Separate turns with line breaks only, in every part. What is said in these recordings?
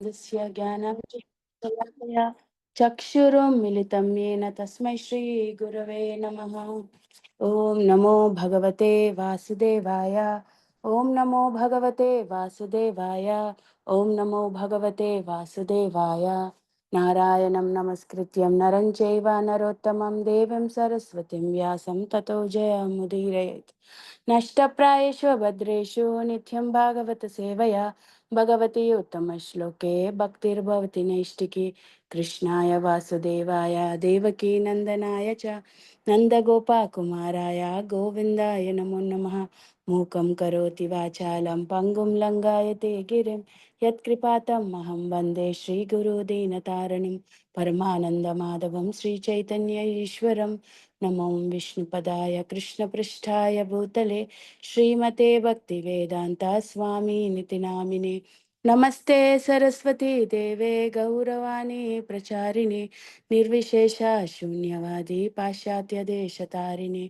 तस्य ज्ञानञ्जनशलाकया चक्षुरुन्मिलितं येन तस्मै श्रीगुरवे नमः। ॐ नमो भगवते वासुदेवाय। ॐ नमो भगवते वासुदेवाय। ॐ नमो भगवते वासुदेवाय। नारायणं नमस्कृत्यं नरं चैव नरोत्तमं देवीं सरस्वतीं व्यासं ततो जयमुदीरयेत्। नष्टप्रायेषु भद्रेषु नित्यं भागवत सेवया भगवती उत्तमश्लोके भक्तिर्भवति नैष्टिकी। कृष्णाय वासुदेवाय देवकी नन्दनाय च नन्दगोपाकुमाराय गोविन्दाय नमो नमः। मूकं करोति वाचालं पङ्गुं लङ्घयते गिरिं यत्कृपातम् अहं वन्दे श्रीगुरुदीनतारिणीं परमानन्दमाधवं श्रीचैतन्य ईश्वरं। नमो विष्णुपदाय कृष्णपृष्ठाय भूतले श्रीमते भक्तिवेदान्ता स्वामी निति नामिने। नमस्ते सरस्वती देवे गौरवाणी प्रचारिणे निर्विशेष शून्यवादी पाश्चात्य देशतारिणे।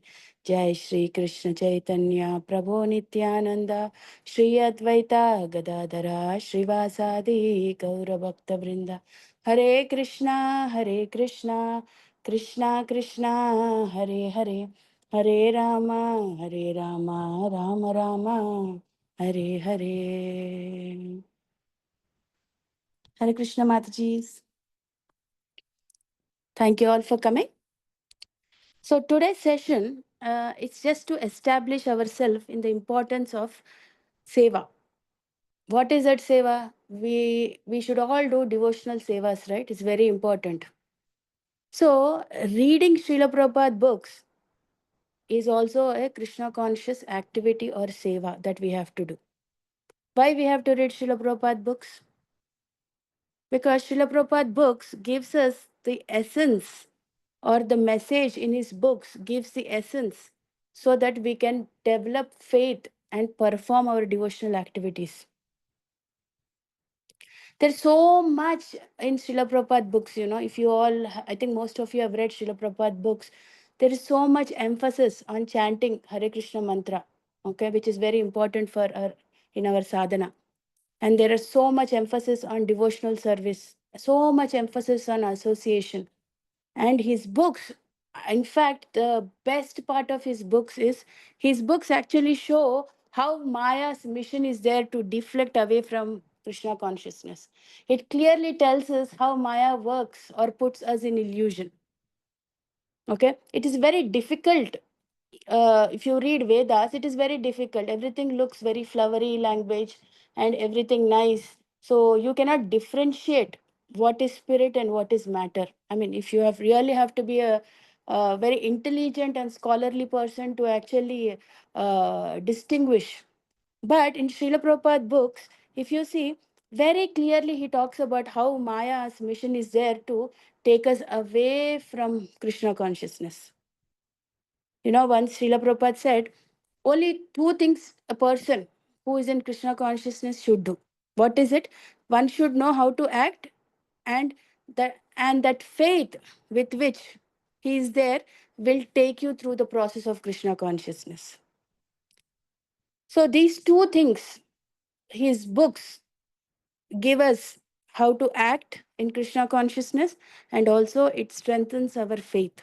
जय श्री कृष्ण चैतन्य प्रभो नित्यानंद श्री अद्वैता गदाधरा श्रीवासादि गौरभक्तवृंद। हरे कृष्णा कृष्णा कृष्णा हरे हरे, हरे Ram Ram Ram Hare Hare. Hare Krishna Mataji. Thank you all for coming. So today's session, it's just to establish ourselves in the importance of seva. What is that seva? We should all do devotional sevas, right? It's very important. So reading Srila Prabhupada books is also a Krishna conscious activity or seva that we have to do. Why we have to read Srila Prabhupada books? Because Srila Prabhupada books gives us the essence, or the message in his books gives the essence, so that we can develop faith and perform our devotional activities. There's so much in Srila Prabhupada books, if you all, I think most of you have read Srila Prabhupada books, there is so much emphasis on chanting Hare Krishna mantra, okay, which is very important for our, in our sadhana. And there is so much emphasis on devotional service, so much emphasis on association. And his books, in fact, the best part of his books is his books actually show how Maya's mission is there to deflect away from Krishna consciousness. It clearly tells us how Maya works or puts us in illusion. Okay, it is very difficult. If you read Vedas, it is very difficult. Everything looks very flowery language and everything nice. So you cannot differentiate what is spirit and what is matter. I mean, if you have really have to be a very intelligent and scholarly person to actually distinguish. But in Srila Prabhupada books, if you see, very clearly he talks about how Maya's mission is there to take us away from Krishna consciousness. Once Srila Prabhupada said, only two things a person who is in Krishna consciousness should do. What is it? One should know how to act, and that faith with which he is there will take you through the process of Krishna consciousness. So these two things, his books give us how to act in Krishna consciousness, and also it strengthens our faith.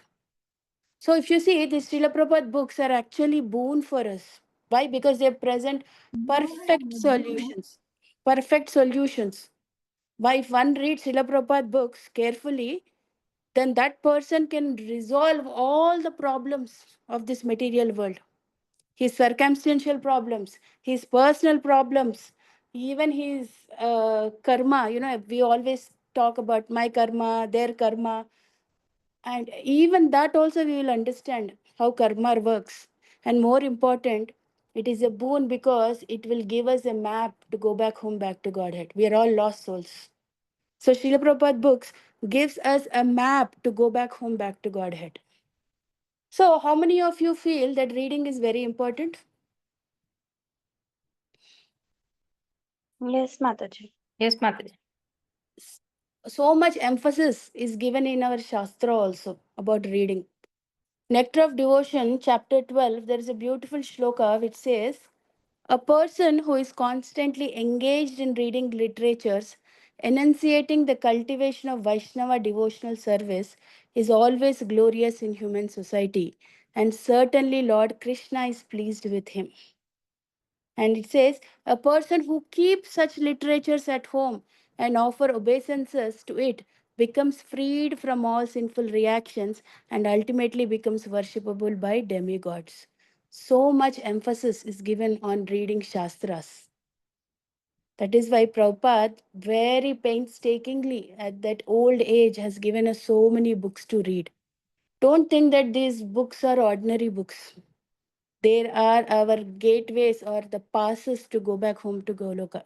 So if you see, these Srila Prabhupada books are actually boon for us. Why? Because they present perfect solutions. Perfect solutions. Why? If one reads Srila Prabhupada books carefully, then that person can resolve all the problems of this material world. His circumstantial problems, his personal problems, even his karma. We always talk about my karma, their karma, and even that also we will understand how karma works. And more important, it is a boon because it will give us a map to go back home, back to Godhead. We are all lost souls. So Srila Prabhupada books gives us a map to go back home, back to Godhead. So how many of you feel that reading is very important?
Yes, Mataji.
Yes, Mataji.
So much emphasis is given in our Shastra also about reading. Nectar of Devotion, chapter 12, there is a beautiful shloka which says, a person who is constantly engaged in reading literatures enunciating the cultivation of Vaishnava devotional service is always glorious in human society, and certainly Lord Krishna is pleased with him. And it says, a person who keeps such literatures at home and offer obeisances to it becomes freed from all sinful reactions and ultimately becomes worshipable by demigods. So much emphasis is given on reading Shastras. That is why Prabhupada, very painstakingly at that old age, has given us so many books to read. Don't think that these books are ordinary books. There are our gateways or the passes to go back home to Goloka.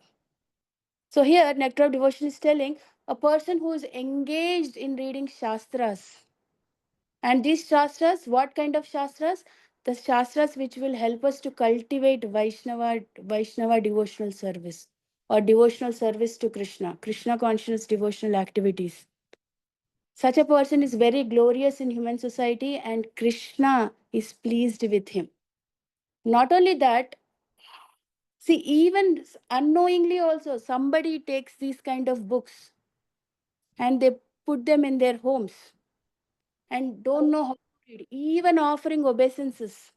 So here, Nectar of Devotion is telling a person who is engaged in reading Shastras. And these Shastras, what kind of Shastras? The Shastras which will help us to cultivate Vaishnava devotional service or devotional service to Krishna, Krishna conscious devotional activities. Such a person is very glorious in human society and Krishna is pleased with him. Not only that, see, even unknowingly also, somebody takes these kind of books and they put them in their homes and don't know how to read. Even offering obeisances,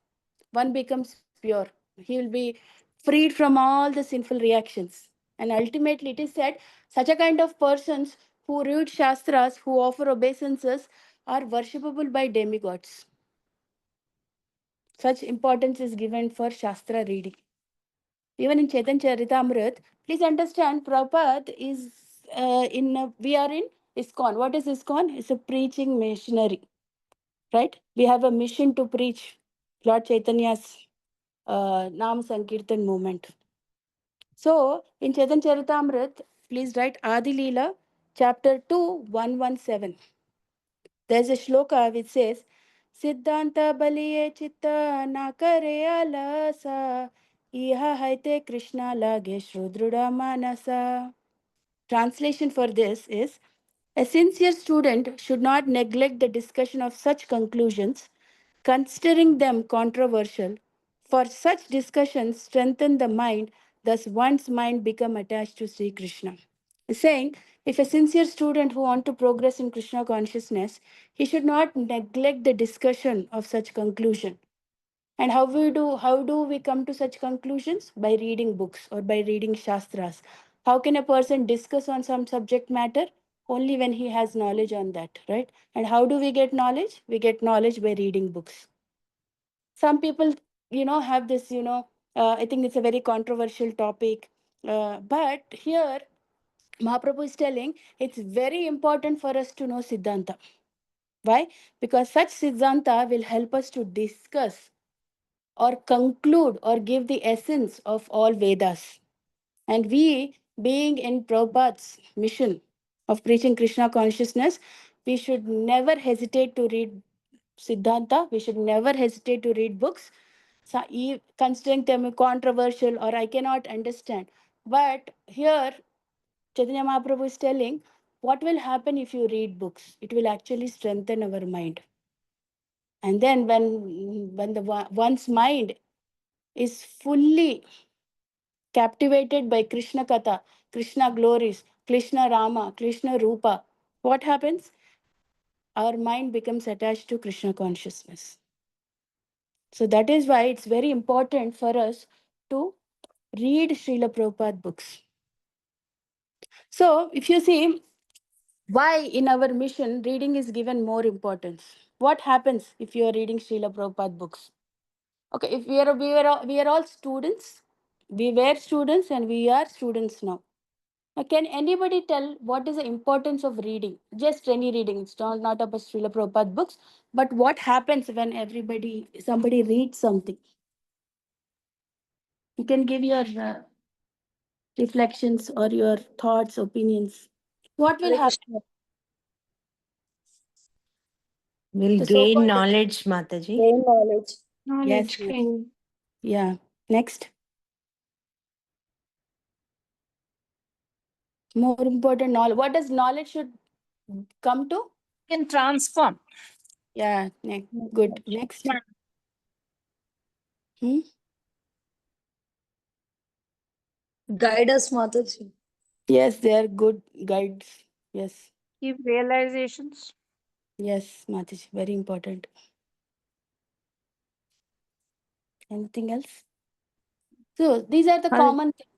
one becomes pure. He will be freed from all the sinful reactions. And ultimately, it is said, such a kind of persons who read Shastras, who offer obeisances, are worshipable by demigods. Such importance is given for Shastra reading. Even in Chaitanya Charitamrita, please understand, Prabhupada is we are in ISKCON. What is ISKCON? It's a preaching missionary, right? We have a mission to preach Lord Chaitanya's Nam Sankirtan movement. So, in Chaitanya Charitamrita, please write Adi Leela, chapter 2, 117. There's a shloka which says, Siddhanta baliye chitta na kare alasa, iha haite Krishna lage shrudruda manasa. Translation for this is, a sincere student should not neglect the discussion of such conclusions, considering them controversial. For such discussions strengthen the mind, thus one's mind become attached to Sri Krishna. Saying, if a sincere student who want to progress in Krishna consciousness, he should not neglect the discussion of such conclusion. And how do we come to such conclusions? By reading books or by reading Shastras. How can a person discuss on some subject matter? Only when he has knowledge on that, right? And how do we get knowledge? We get knowledge by reading books. Some people, have this, I think it's a very controversial topic. But here, Mahaprabhu is telling it's very important for us to know Siddhanta. Why? Because such Siddhanta will help us to discuss or conclude or give the essence of all Vedas. And we, being in Prabhupada's mission of preaching Krishna consciousness, we should never hesitate to read Siddhanta. We should never hesitate to read books, so, considering them controversial or I cannot understand. But here, Chaitanya Mahaprabhu is telling, what will happen if you read books? It will actually strengthen our mind. And then when one's mind is fully captivated by Krishna Katha, Krishna glories, Krishna Rama, Krishna Rupa, what happens? Our mind becomes attached to Krishna consciousness. So that is why it's very important for us to read Srila Prabhupada books. So if you see why in our mission reading is given more importance, what happens if you are reading Srila Prabhupada books? Okay, if we are all students, we were students and we are students now. Can anybody tell what is the importance of reading? Just any reading. It's not about Srila Prabhupada books, but what happens when somebody reads something? You can give your reflections or your thoughts, opinions. What will
Hare
happen?
Krishna.
Will
The
gain
so-called
knowledge, Mataji.
Gain knowledge.
yes,
Knowledge
yes,
gain.
yeah. Next, more important knowledge. What does knowledge should come to?
Can transform.
Yeah, good. Next. Hmm?
Guide us, Mataji.
Yes, they are good guides. Yes.
give realizations.
Yes, Mataji. Very important. Anything else? So these are the
Hare,
common things.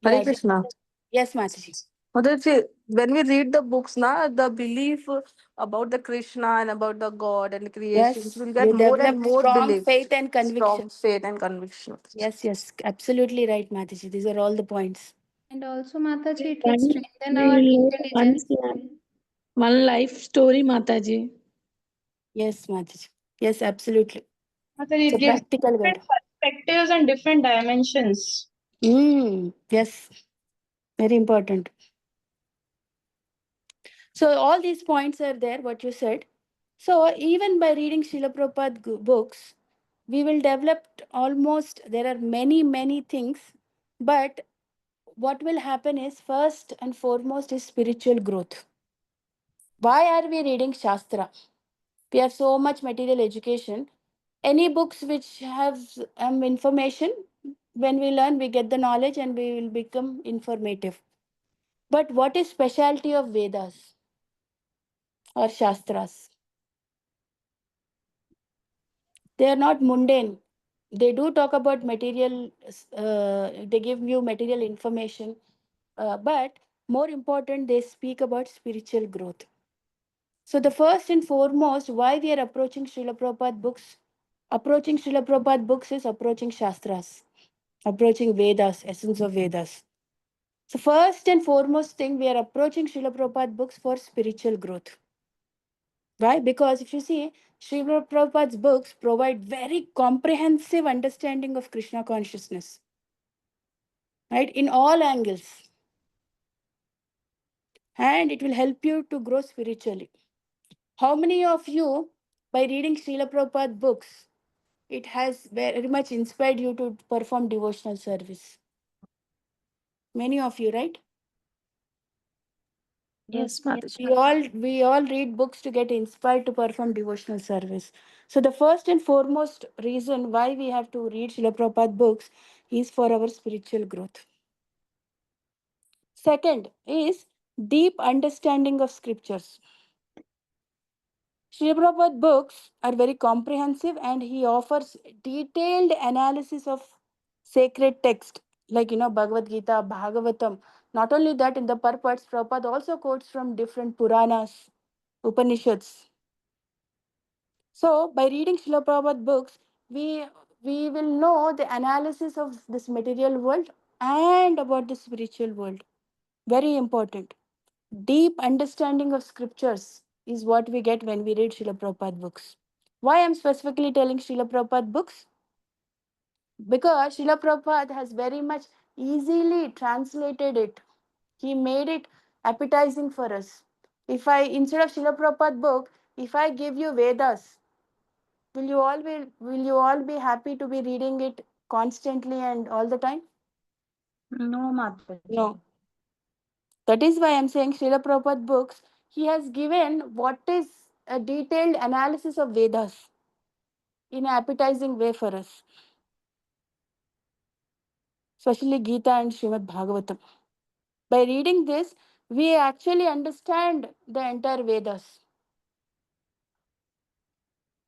Hare
Yeah.
Krishna.
Yes, Mataji.
Mataji, when we read the books, na, the belief about the Krishna and about the God and creations
Yes,
will get
you
more
develop
and more
strong
belief,
faith and conviction.
strong faith and conviction.
Yes, yes, absolutely right, Mataji. These are all the points.
And also, Mataji, it will
One,
strengthen
we
our
will know
intelligence.
one life story, Mataji.
Yes, Mataji. Yes, absolutely.
Mataji,
It's a
it gives
practical guide.
different perspectives and different dimensions.
Yes, very important. So all these points are there, what you said. So even by reading Srila Prabhupada books, we will develop almost, there are many, many things. But what will happen is first and foremost is spiritual growth. Why are we reading Shastra? We have so much material education. Any books which have information, when we learn, we get the knowledge and we will become informative. But what is specialty of Vedas or Shastras? They are not mundane. They do talk about material, they give you material information, but more important, they speak about spiritual growth. So, the first and foremost, why we are approaching Srila Prabhupada books, approaching Srila Prabhupada books is approaching Shastras, approaching Vedas, essence of Vedas. So, first and foremost thing, we are approaching Srila Prabhupada books for spiritual growth. Why? Because if you see, Srila Prabhupada's books provide very comprehensive understanding of Krishna consciousness, right? In all angles. And it will help you to grow spiritually. How many of you, by reading Srila Prabhupada books, it has very much inspired you to perform devotional service? Many of you, right?
Yes, Mataji.
We all read books to get inspired to perform devotional service. So the first and foremost reason why we have to read Srila Prabhupada books is for our spiritual growth. Second is deep understanding of scriptures. Srila Prabhupada books are very comprehensive and he offers detailed analysis of sacred text like Bhagavad Gita, Bhagavatam. Not only that, in the purports, Prabhupada also quotes from different Puranas, Upanishads. So by reading Srila Prabhupada books, we we will know the analysis of this material world and about the spiritual world. Very important. Deep understanding of scriptures is what we get when we read Srila Prabhupada books. Why I'm specifically telling Srila Prabhupada books? Because Srila Prabhupada has very much easily translated it. He made it appetizing for us. If I, instead of Srila Prabhupada book, if I give you Vedas, will you all be happy to be reading it constantly and all the time?
No, Mataji.
No. That is why I'm saying Srila Prabhupada books, he has given what is a detailed analysis of Vedas in an appetizing way for us, especially Gita and Srimad Bhagavatam. By reading this, we actually understand the entire Vedas.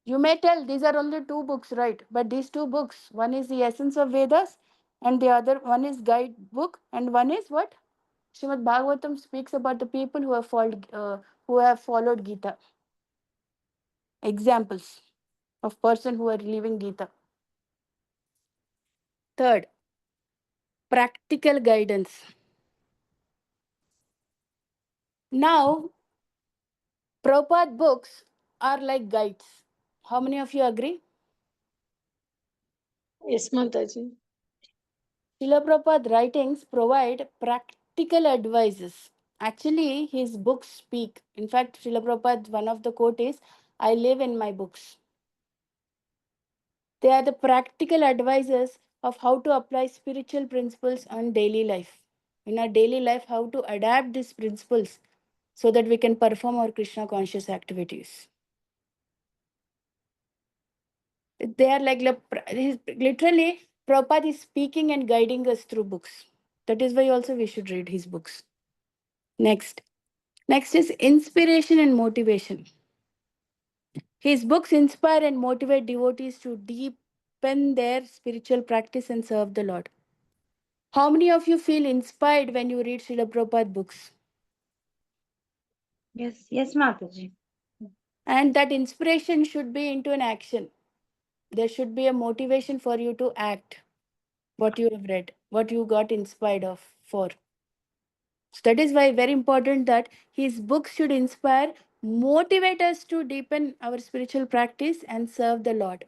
You may tell these are only two books, right? But these two books, one is the essence of Vedas, and the other one is guide book, and one is what? Srimad Bhagavatam speaks about the people who have followed Gita. Examples of person who are living Gita. Third, practical guidance. Now, Prabhupada books are like guides. How many of you agree?
Yes, Mataji.
Srila Prabhupada writings provide practical advices. Actually, his books speak. In fact, Srila Prabhupada, one of the quote is, I live in my books. They are the practical advices of how to apply spiritual principles on daily life. In our daily life, how to adapt these principles so that we can perform our Krishna conscious activities. They are like literally Prabhupada is speaking and guiding us through books. That is why also we should read his books. Next. Next is inspiration and motivation. His books inspire and motivate devotees to deepen their spiritual practice and serve the Lord. How many of you feel inspired when you read Srila Prabhupada books?
Yes, yes, Mataji.
And that inspiration should be into an action. There should be a motivation for you to act what you have read, what you got inspired of for. So that is why very important that his books should inspire, motivate us to deepen our spiritual practice and serve the Lord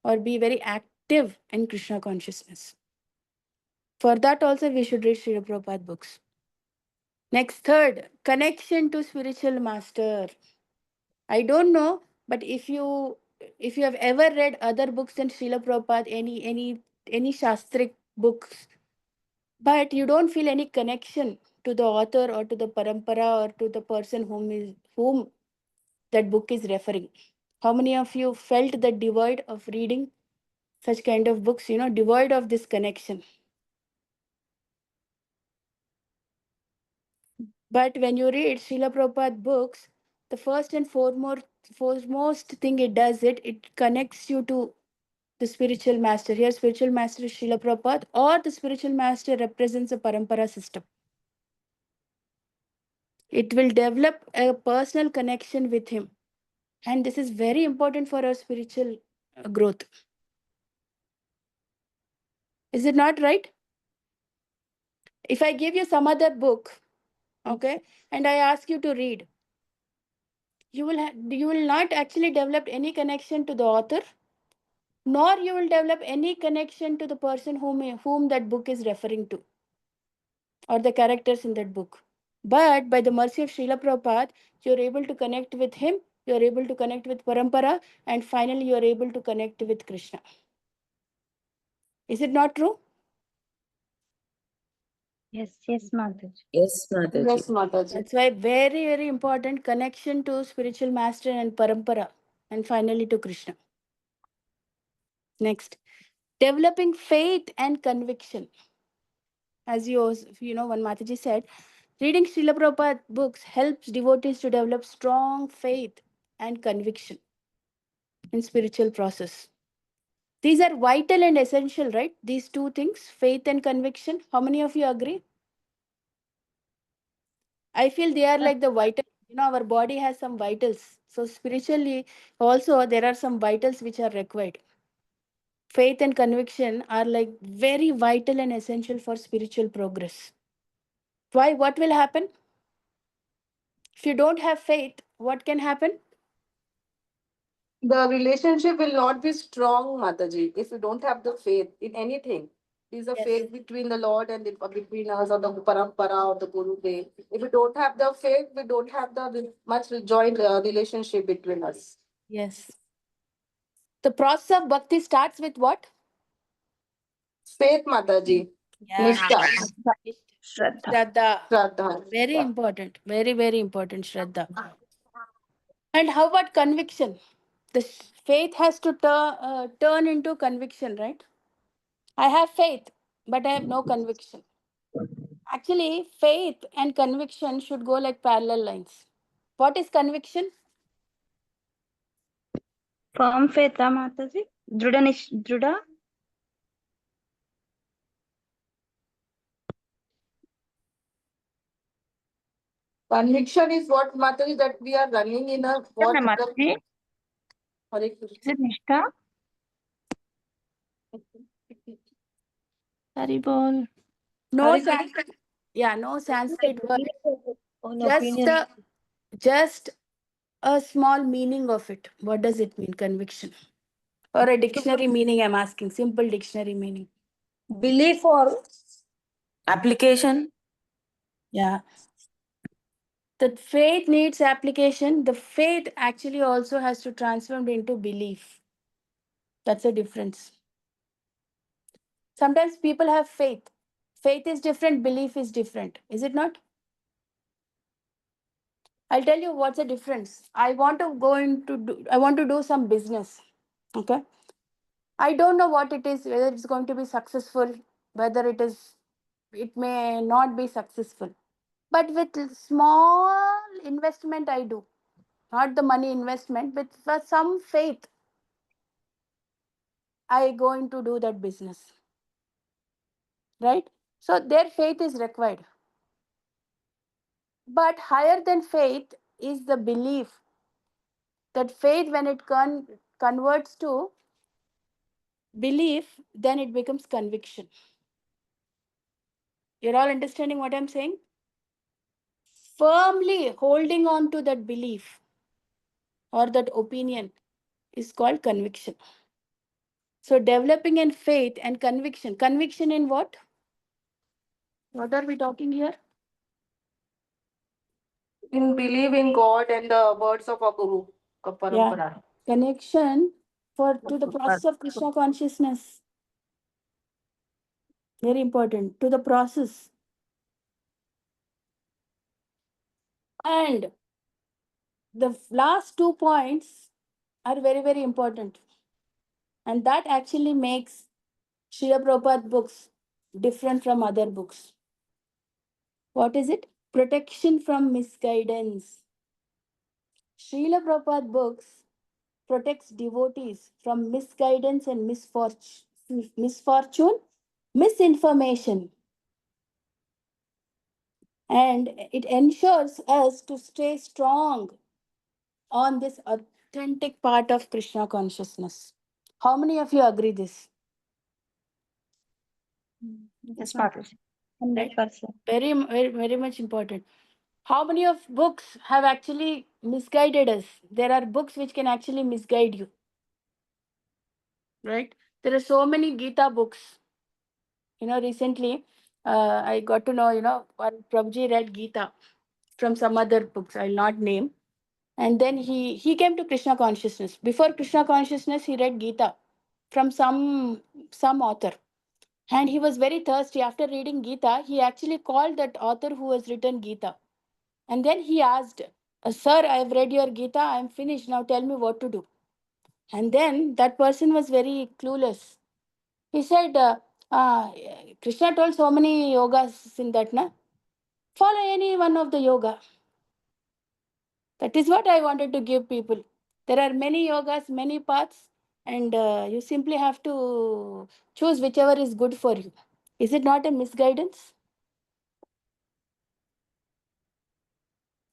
or be very active in Krishna consciousness. For that also we should read Srila Prabhupada books. Next, third, connection to spiritual master. I don't know, but if you have ever read other books than Srila Prabhupada, any shastric books, but you don't feel any connection to the author or to the parampara or to the person whom that book is referring. How many of you felt that devoid of reading such kind of books, devoid of this connection? But when you read Srila Prabhupada books, the first and foremost thing it does, it connects you to the spiritual master. Here, spiritual master is Srila Prabhupada, or the spiritual master represents a parampara system. It will develop a personal connection with him. And this is very important for our spiritual growth. Is it not right? If I give you some other book, okay, and I ask you to read, you will not actually develop any connection to the author, nor you will develop any connection to the person whom that book is referring to or the characters in that book. But by the mercy of Srila Prabhupada, you're able to connect with him, you're able to connect with Parampara, and finally you're able to connect with Krishna. Is it not true?
Yes, yes, Mataji.
Yes, Mataji.
Yes, Mataji.
That's why very, very important connection to spiritual master and Parampara, and finally to Krishna. Next, developing faith and conviction. As one Mataji said, reading Srila Prabhupada books helps devotees to develop strong faith and conviction in spiritual process. These are vital and essential, right? These two things, faith and conviction. How many of you agree? I feel they are like the vital. Our body has some vitals. So spiritually, also there are some vitals which are required. Faith and conviction are like very vital and essential for spiritual progress. Why? What will happen? If you don't have faith, what can happen?
The relationship will not be strong, Mataji, if you don't have the faith in anything. Is a
Yes.
faith between the Lord and between us or the parampara or the Guru Dev. If we don't have the faith, we don't have the much joint relationship between us.
Yes. The process of bhakti starts with what?
Faith, Mataji.
Yeah.
Nishta.
Shraddha.
Shraddha.
Shraddha.
Very important. Very, very important, Shraddha. And how about conviction? The faith has to turn into conviction, right? I have faith, but I have no conviction. Actually, faith and conviction should go like parallel lines. What is conviction?
Firm faith, Mataji. Druda.
Conviction is what, Mataji, that we are running in a what
Mataji.
Hare
Is
Krishna.
it Nishtha?
Haribol.
No Sanskrit. Yeah, no Sanskrit word. Just just a small meaning of it. What does it mean, conviction? Or a dictionary meaning, I'm asking. Simple dictionary meaning.
Belief or application?
Yeah. The faith needs application. The faith actually also has to transform into belief. That's a difference. Sometimes people have faith. Faith is different, belief is different. Is it not? I'll tell you what's the difference. I want to do some business. Okay. I don't know what it is, whether it's going to be successful, whether it may not be successful. but with small investment I do, not the money investment, but for some faith, I going to do that business, right? So their faith is required. But higher than faith is the belief. That faith, when it converts to belief, then it becomes conviction. You're all understanding what I'm saying? Firmly holding on to that belief or that opinion is called conviction. So developing in faith and conviction. Conviction in what? What are we talking here?
In believe in God and the words of our Guru. Ka parampara.
Connection to the process of Krishna consciousness. Very important. To the process. And the last 2 points are very, very important. And that actually makes Srila Prabhupada books different from other books. What is it? Protection from misguidance. Srila Prabhupada books protects devotees from misguidance and misfortune, misinformation. And it ensures us to stay strong on this authentic part of Krishna consciousness. How many of you agree this?
Yes, Mataji. 100%.
Very, very, very much important. How many of books have actually misguided us? There are books which can actually misguide you, right? There are so many Gita books. Recently, I got to know, one Prabhuji read Gita from some other books, I'll not name. And then he came to Krishna consciousness. Before Krishna consciousness, he read Gita from some author. And he was very thirsty. After reading Gita, he actually called that author who has written Gita. And then he asked, Sir, I have read your Gita, I am finished. Now tell me what to do. And then that person was very clueless. He said, Krishna told so many yogas in that, na? Follow any one of the yoga. That is what I wanted to give people. There are many yogas, many paths, and you simply have to choose whichever is good for you. Is it not a misguidance?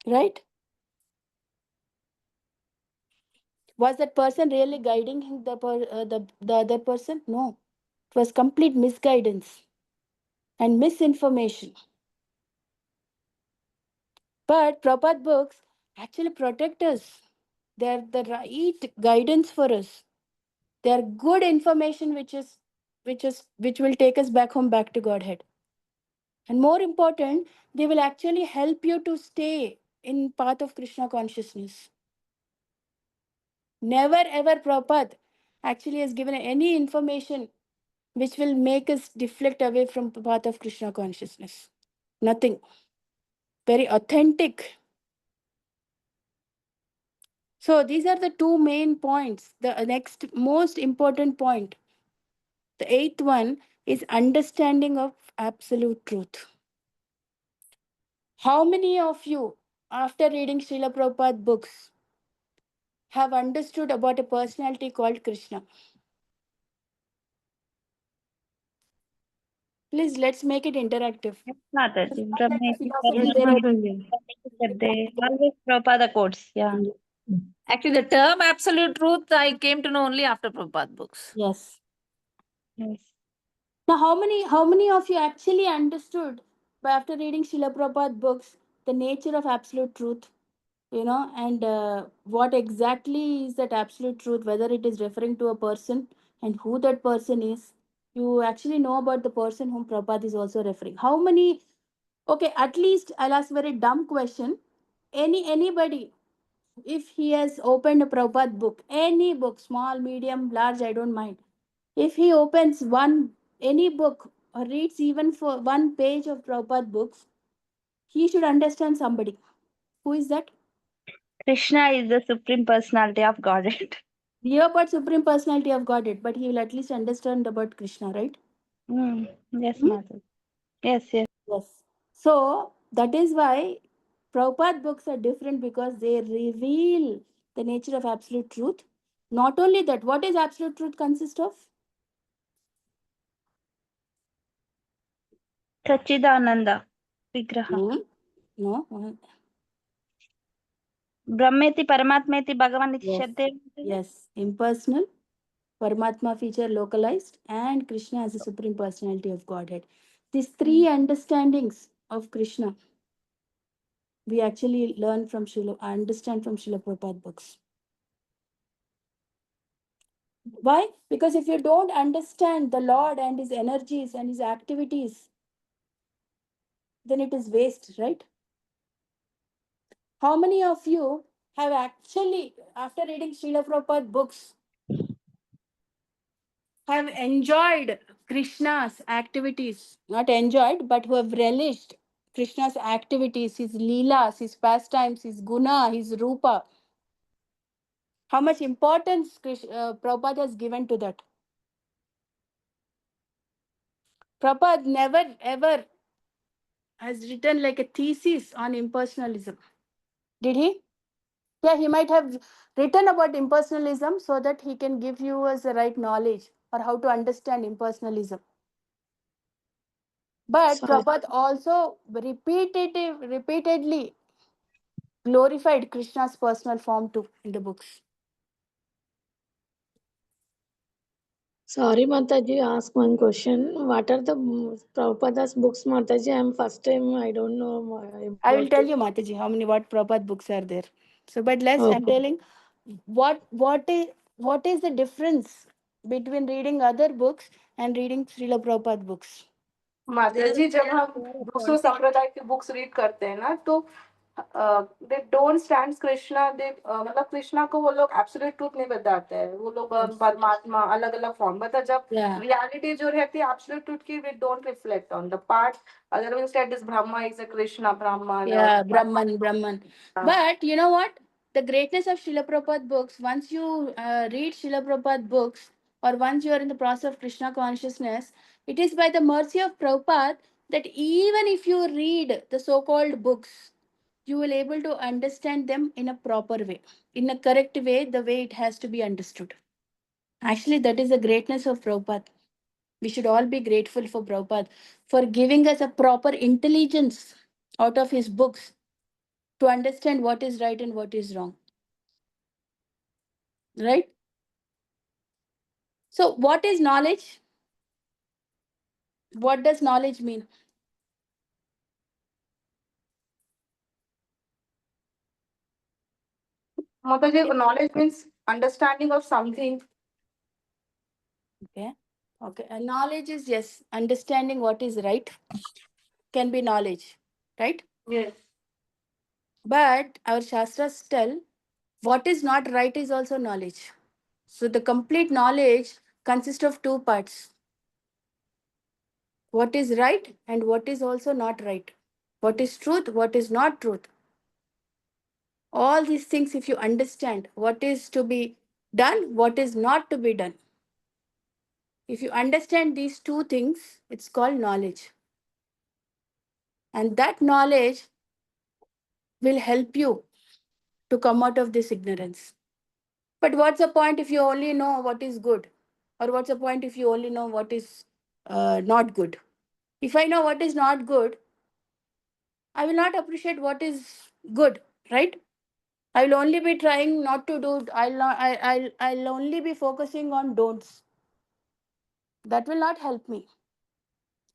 Right? Was that person really guiding the other person? No. It was complete misguidance and misinformation. But Prabhupada books actually protect us. They are the right guidance for us. They are good information which will take us back home, back to Godhead. And more important, they will actually help you to stay in path of Krishna consciousness. Never ever Prabhupada actually has given any information which will make us deflect away from the path of Krishna consciousness. Nothing. Very authentic. So these are the two main points. The next most important point, the eighth one, is understanding of absolute truth. How many of you, after reading Srila Prabhupada books, have understood about a personality called Krishna? Please, let's make it interactive.
Yes, Mataji. Brahmeti,
Yes,
Brahmeti, Shraddhe. Always Prabhupada quotes. Yeah.
Actually, the term absolute truth I came to know only after Prabhupada books.
Yes.
Yes.
Now, how many of you actually understood by after reading Srila Prabhupada books the nature of absolute truth? And what exactly is that absolute truth? Whether it is referring to a person and who that person is, you actually know about the person whom Prabhupada is also referring. How many? Okay, at least I'll ask a very dumb question. Anybody, if he has opened a Prabhupada book, any book, small, medium, large, I don't mind. If he opens any book or reads even for one page of Prabhupada books, he should understand somebody. Who is that?
Krishna is the supreme personality of Godhead.
We know about Supreme Personality of Godhead, but he will at least understand about Krishna, right?
Yes,
Hmm?
Mataji. Yes, yes.
Yes. So That is why Prabhupada books are different, because they reveal the nature of absolute truth. Not only that, what is absolute truth consist of?
Sachidananda Vigraha.
No.
Brahmeti Paramatmeti Bhagavan
Yes.
Itishyate.
Yes. Impersonal, Paramatma feature localized, and Krishna as the Supreme Personality of Godhead. These three understandings of Krishna we actually learn from understand from Srila Prabhupada books. Why? Because if you don't understand the Lord and his energies and his activities, then it is waste, right? How many of you have actually, after reading Srila Prabhupada books, have enjoyed Krishna's activities? Not enjoyed, but who have relished Krishna's activities, his leelas, his pastimes, his guna, his rupa. How much importance Prabhupada has given to that? Prabhupada never ever has written like a thesis on impersonalism. Did he? Yeah, he might have written about impersonalism so that he can give you as the right knowledge or how to understand impersonalism. But
Sorry.
Prabhupada also repeatedly glorified Krishna's personal form too in the books.
Sorry, Mataji, ask one question. What are the Prabhupada's books, Mataji? I'm first time, I don't know
I will
about
tell
it.
you, Mataji, what Prabhupada books are there. So, but less I'm
Okay.
telling what is the difference between reading other books and reading Srila Prabhupada books?
माता जी जब हम दूसरों संप्रदाय के books read करते हैं ना तो दे डोंट स्टैंड कृष्णा दे मतलब कृष्णा को वो लोग एब्सोल्यूट ट्रूथ नहीं बताते हैं वो लोग परमात्मा अलग अलग फॉर्म मतलब जब
Yeah.
रियलिटी जो रहती है एब्सोल्यूट ट्रूथ की we don't reflect on the part other one state is Brahma is a Krishna Brahman
Yeah, Brahman. But you know what? The greatness of Srila Prabhupada books, once you read Srila Prabhupada books, or once you are in the process of Krishna consciousness, it is by the mercy of Prabhupada that even if you read the so-called books, you will able to understand them in a proper way, in a correct way, the way it has to be understood. Actually, that is the greatness of Prabhupada. We should all be grateful for Prabhupada for giving us a proper intelligence out of his books to understand what is right and what is wrong. Right? So, what is knowledge? What does knowledge mean?
माता जी knowledge means understanding of something.
Okay. Okay. And knowledge is, yes, understanding what is right can be knowledge. Right?
Yes.
But our Shastras tell what is not right is also knowledge. So, the complete knowledge consists of two parts: what is right and what is also not right, what is truth, what is not truth. All these things, if you understand what is to be done, what is not to be done, if you understand these two things, it's called knowledge. And that knowledge will help you to come out of this ignorance. But what's the point if you only know what is good? Or what's the point if you only know what is not good? If I know what is not good, I will not appreciate what is good, right? I will only be trying not to do. I'll only be focusing on don'ts. That will not help me.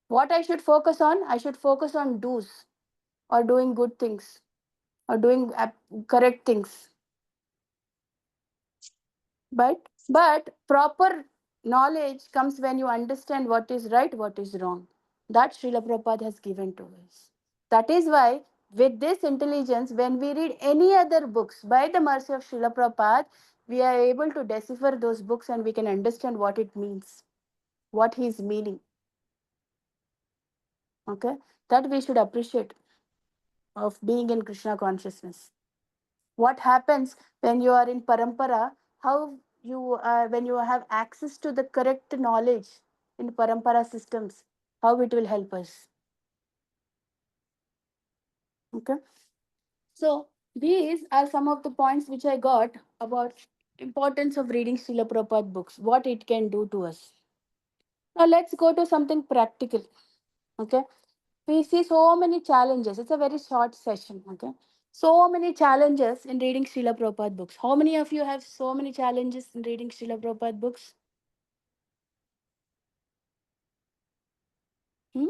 What I should focus on? I should focus on do's, or doing good things, or doing correct things. But proper knowledge comes when you understand what is right, what is wrong. That Srila Prabhupada has given to us. That is why, with this intelligence, when we read any other books, by the mercy of Srila Prabhupada, we are able to decipher those books and we can understand what it means, what he is meaning. Okay? That we should appreciate of being in Krishna consciousness. What happens when you are in parampara? How you when you have access to the correct knowledge in parampara systems? How it will help us? Okay. So these are some of the points which I got about importance of reading Srila Prabhupada books, what it can do to us. Now let's go to something practical. Okay. We see so many challenges. It's a very short session. Okay. So many challenges in reading Srila Prabhupada books. How many of you have so many challenges in reading Srila Prabhupada books? Hmm?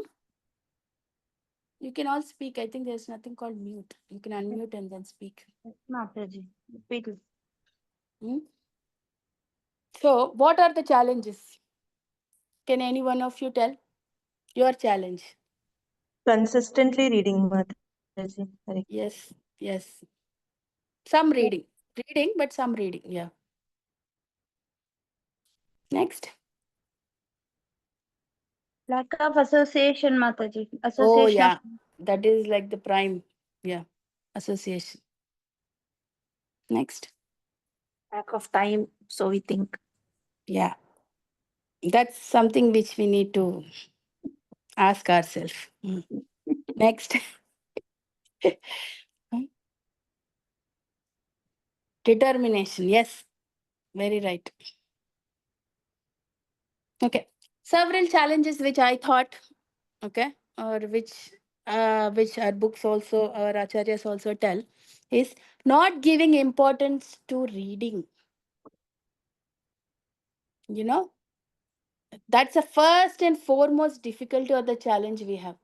You can all speak. I think there's nothing called mute. You can unmute and then speak.
Mataji. Repeat.
Hmm? So, what are the challenges? Can any one of you tell your challenge?
Consistently reading, Mataji. Hare.
Yes, yes. Some reading. Reading, but some reading. Yeah. Next.
Lack of association, Mataji.
Oh,
Association of
yeah. That is like the prime. Yeah. Association. Next.
Lack of time, so we think.
Yeah. That's something which we need to ask ourselves. Next. Determination. Yes. Very right. Okay. Several challenges which I thought, okay, or which our books also, our acharyas also tell, is not giving importance to reading. You know, that's the first and foremost difficulty or the challenge we have.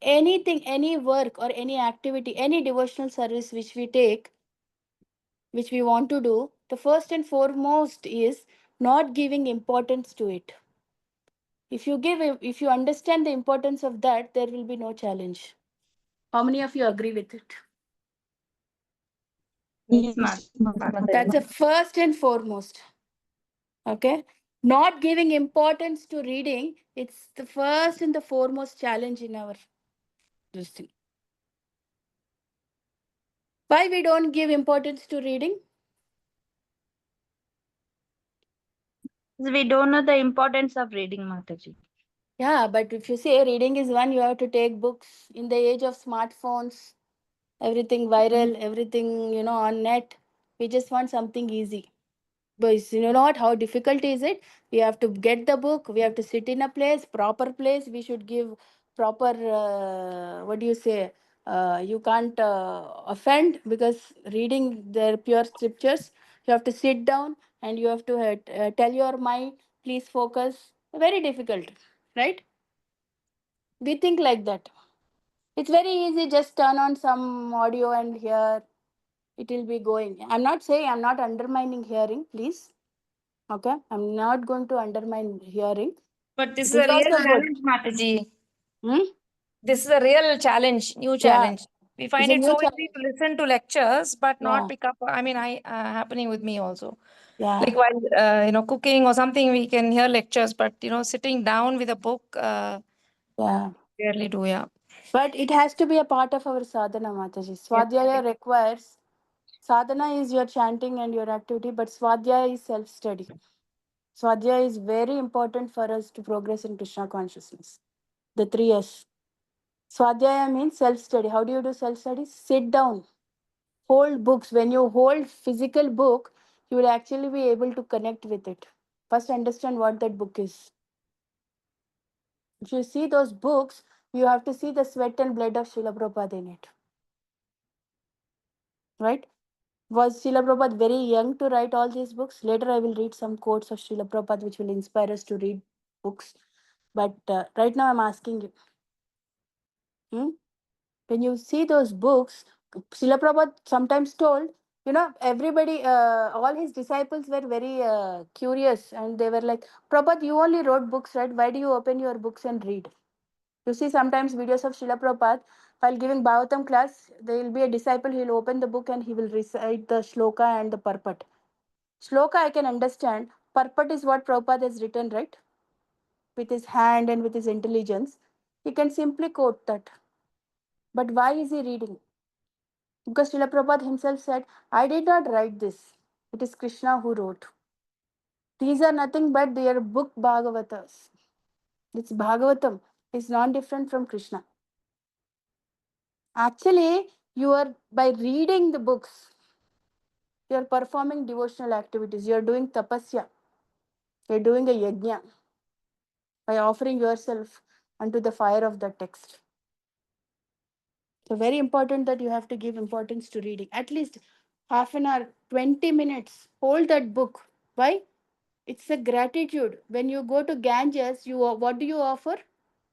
Anything, any work or any activity, any devotional service which we take, which we want to do, the first and foremost is not giving importance to it. If you understand the importance of that, there will be no challenge. How many of you agree with it?
yes,
That's
Mataji.
the first and foremost. Okay. Not giving importance to reading, it's the first and the foremost challenge in our this thing. Why we don't give importance to reading?
We don't know the importance of reading, Mataji.
Yeah, but if you say reading is one, you have to take books. In the age of smartphones, everything viral, everything, on net. We just want something easy. But you know what? How difficult is it? We have to get the book. We have to sit in a place, proper place. We should give proper. What do you say? You can't offend because reading the pure scriptures. You have to sit down and you have to tell your mind, please focus. Very difficult, right? We think like that. It's very easy. Just turn on some audio and hear. It will be going. I'm not saying I'm not undermining hearing, please. Okay, I'm not going to undermine hearing.
But this
It
is a
is
real
also good.
challenge, Mataji.
Hmm?
This is a real challenge, new
Yeah,
challenge. We
it's
find
a
it so
new
easy
challenge.
to listen to lectures, but not
Yeah,
pick up. I mean, I happening with me also.
yeah,
Like while cooking or something, we can hear lectures, but sitting down with a book,
yeah.
rarely do. Yeah.
But it has to be a part of our sadhana, Mataji.
Yes.
Swadhyaya requires sadhana is your chanting and your activity, but Swadhyaya is self study. Swadhyaya is very important for us to progress in Krishna consciousness. The three S. Swadhyaya means self study. How do you do self study? Sit down, hold books. When you hold physical book, you will actually be able to connect with it. First understand what that book is. If you see those books, you have to see the sweat and blood of Srila Prabhupada in it. Right? Was Srila Prabhupada very young to write all these books? Later I will read some quotes of Srila Prabhupada which will inspire us to read books. But right now I'm asking you, hmm? When you see those books, Srila Prabhupada sometimes told, everybody, all his disciples were very curious and they were like, Prabhupada, you only wrote books, right? Why do you open your books and read? You see sometimes videos of Srila Prabhupada, while giving Bhagavatam class, there will be a disciple, he will open the book and he will recite the shloka and the purport. Shloka I can understand. Purport is what Prabhupada has written, right? With his hand and with his intelligence. He can simply quote that. But why is he reading? Because Srila Prabhupada himself said, I did not write this. It is Krishna who wrote. These are nothing but their book Bhagavatas. It's Bhagavatam. It's non different from Krishna. Actually, You are, by reading the books, you are performing devotional activities. You are doing tapasya. You are doing a yajna by offering yourself unto the fire of the text. So very important that you have to give importance to reading. At least half an hour, 20 minutes. Hold that book. Why? It's a gratitude. When you go to Ganges, what do you offer?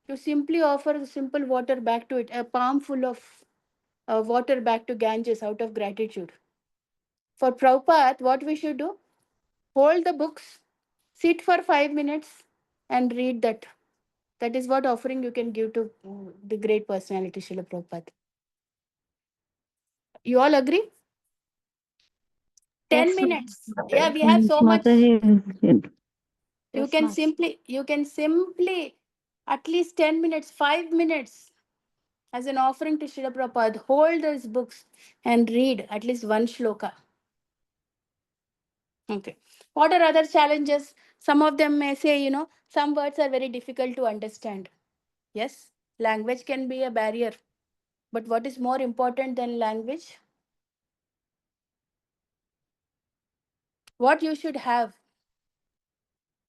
You simply offer the simple water back to it, a palm full of water back to Ganges out of gratitude. For Prabhupada, what we should do? Hold the books, sit for 5 minutes, and read that. That is what offering you can give to the great personality, Srila Prabhupada. You all agree? 10
Yes,
minutes. Yeah, we have so much.
Mataji.
You
Yes,
can
Mataji.
simply at least 10 minutes, 5 minutes as an offering to Srila Prabhupada. Hold those books and read at least one shloka. Okay. What are other challenges? Some of them may say, some words are very difficult to understand. Yes, language can be a barrier. But what is more important than language? What you should have,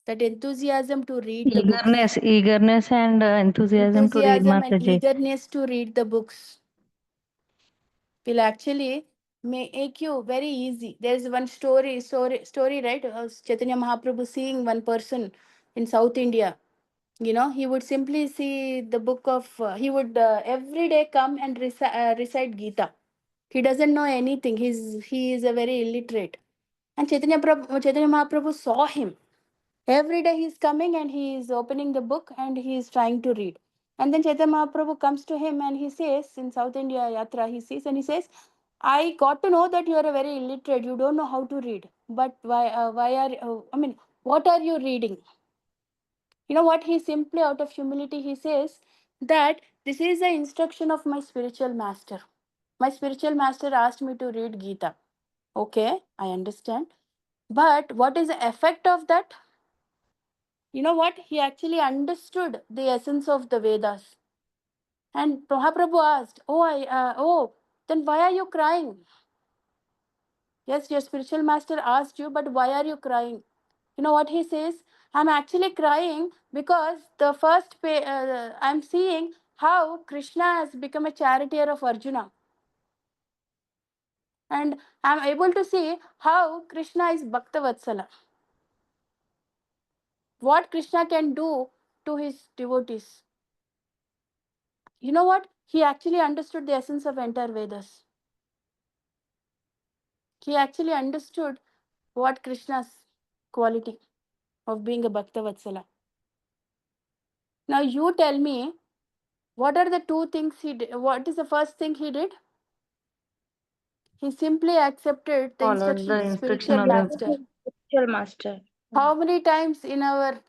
that enthusiasm to read the books.
Eagerness and enthusiasm to read,
Enthusiasm and
Mataji.
eagerness to read the books will actually make you very easy. There's one story, right? Chaitanya Mahaprabhu seeing one person in South India. He would simply see the book of, he would every day come and recite Gita. He doesn't know anything. He is a very illiterate. And Chaitanya Mahaprabhu saw him. Every day he's coming and he is opening the book and he is trying to read. And then Chaitanya Mahaprabhu comes to him and he says, in South India Yatra, he sees and he says, I got to know that you are a very illiterate. You don't know how to read. But what are you reading? You know what? He simply, out of humility, he says that this is the instruction of my spiritual master. My spiritual master asked me to read Gita. Okay, I understand. But what is the effect of that? You know what? He actually understood the essence of the Vedas. And Mahaprabhu asked, then why are you crying? Yes, your spiritual master asked you, but why are you crying? You know what he says? I'm actually crying because I'm seeing how Krishna has become a charioteer of Arjuna. And I'm able to see how Krishna is Bhakta Vatsala. What Krishna can do to his devotees. You know what? He actually understood the essence of entire Vedas. He actually understood what Krishna's quality of being a Bhakta Vatsala. Now you tell me, what are the two things he did? What is the first thing he did? He simply accepted the
Followed
instruction
the
of the
instruction
spiritual
of the
master.
Spiritual master.
How many times in our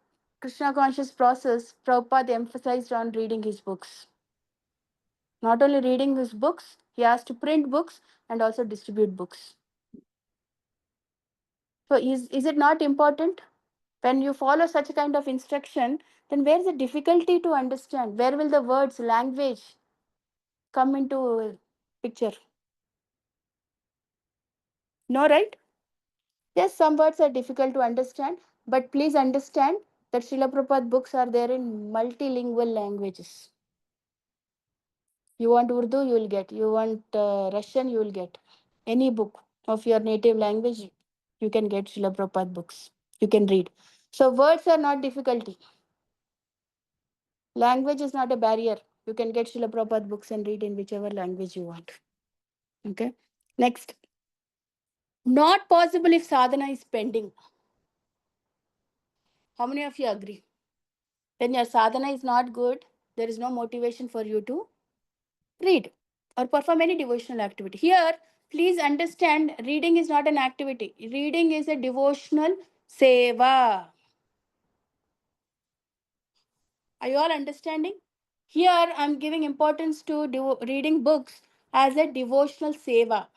Krishna conscious process, Prabhupada emphasized on reading his books? Not only reading his books, he has to print books and also distribute books. So is it not important? When you follow such a kind of instruction, then where is the difficulty to understand? Where will the words, language come into picture? No, right? Yes, some words are difficult to understand, but please understand that Srila Prabhupada books are there in multilingual languages. You want Urdu, you will get. You want Russian, you will get. Any book of your native language, you can get Srila Prabhupada books. You can read. So words are not difficulty. Language is not a barrier. You can get Srila Prabhupada books and read in whichever language you want. Okay. Next. Not possible if sadhana is pending. How many of you agree? When your sadhana is not good, there is no motivation for you to read or perform any devotional activity. Here, please understand, reading is not an activity. Reading is a devotional seva. Are you all understanding? Here, I'm giving importance to reading books as a devotional seva,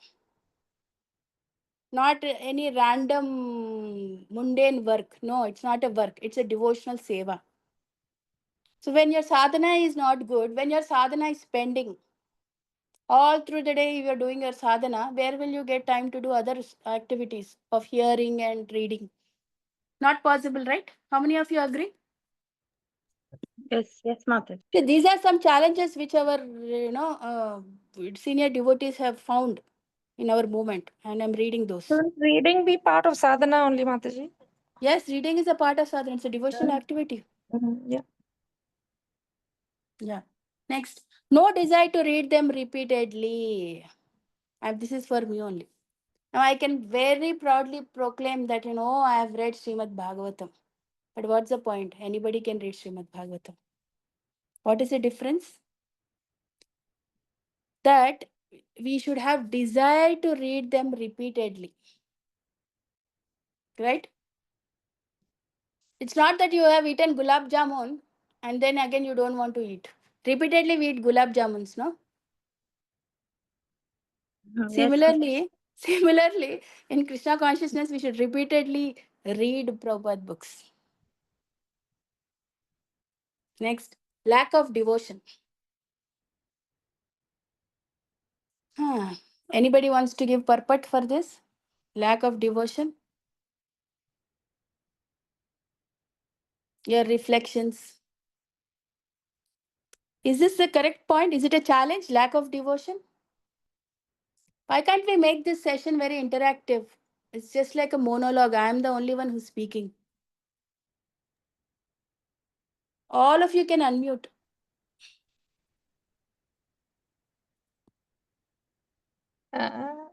not any random mundane work. No, it's not a work. It's a devotional seva. So when your sadhana is not good, when your sadhana is pending, All through the day, you are doing your sadhana. Where will you get time to do other activities of hearing and reading? Not possible, right? How many of you agree?
Yes, Mataji.
So these are some challenges which our senior devotees have found in our movement, and I'm reading those.
Shouldn't reading be part of sadhana only, Mataji?
Yes, reading is a part of sadhana. It's a devotional activity.
Yeah.
Yeah. Next, no desire to read them repeatedly. And this is for me only. Now I can very proudly proclaim that I have read Srimad Bhagavatam. But what's the point? Anybody can read Srimad Bhagavatam. What is the difference? That we should have desire to read them repeatedly. Right? It's not that you have eaten gulab jamun and then again you don't want to eat. Repeatedly we eat gulab jamuns, no?
Yes.
Similarly, in Krishna consciousness, we should repeatedly read Prabhupada books. Next, lack of devotion. Anybody wants to give purport for this? Lack of devotion? Your reflections. Is this the correct point? Is it a challenge? Lack of devotion? Why can't we make this session very interactive? It's just like a monologue. I am the only one who's speaking. All of you can unmute.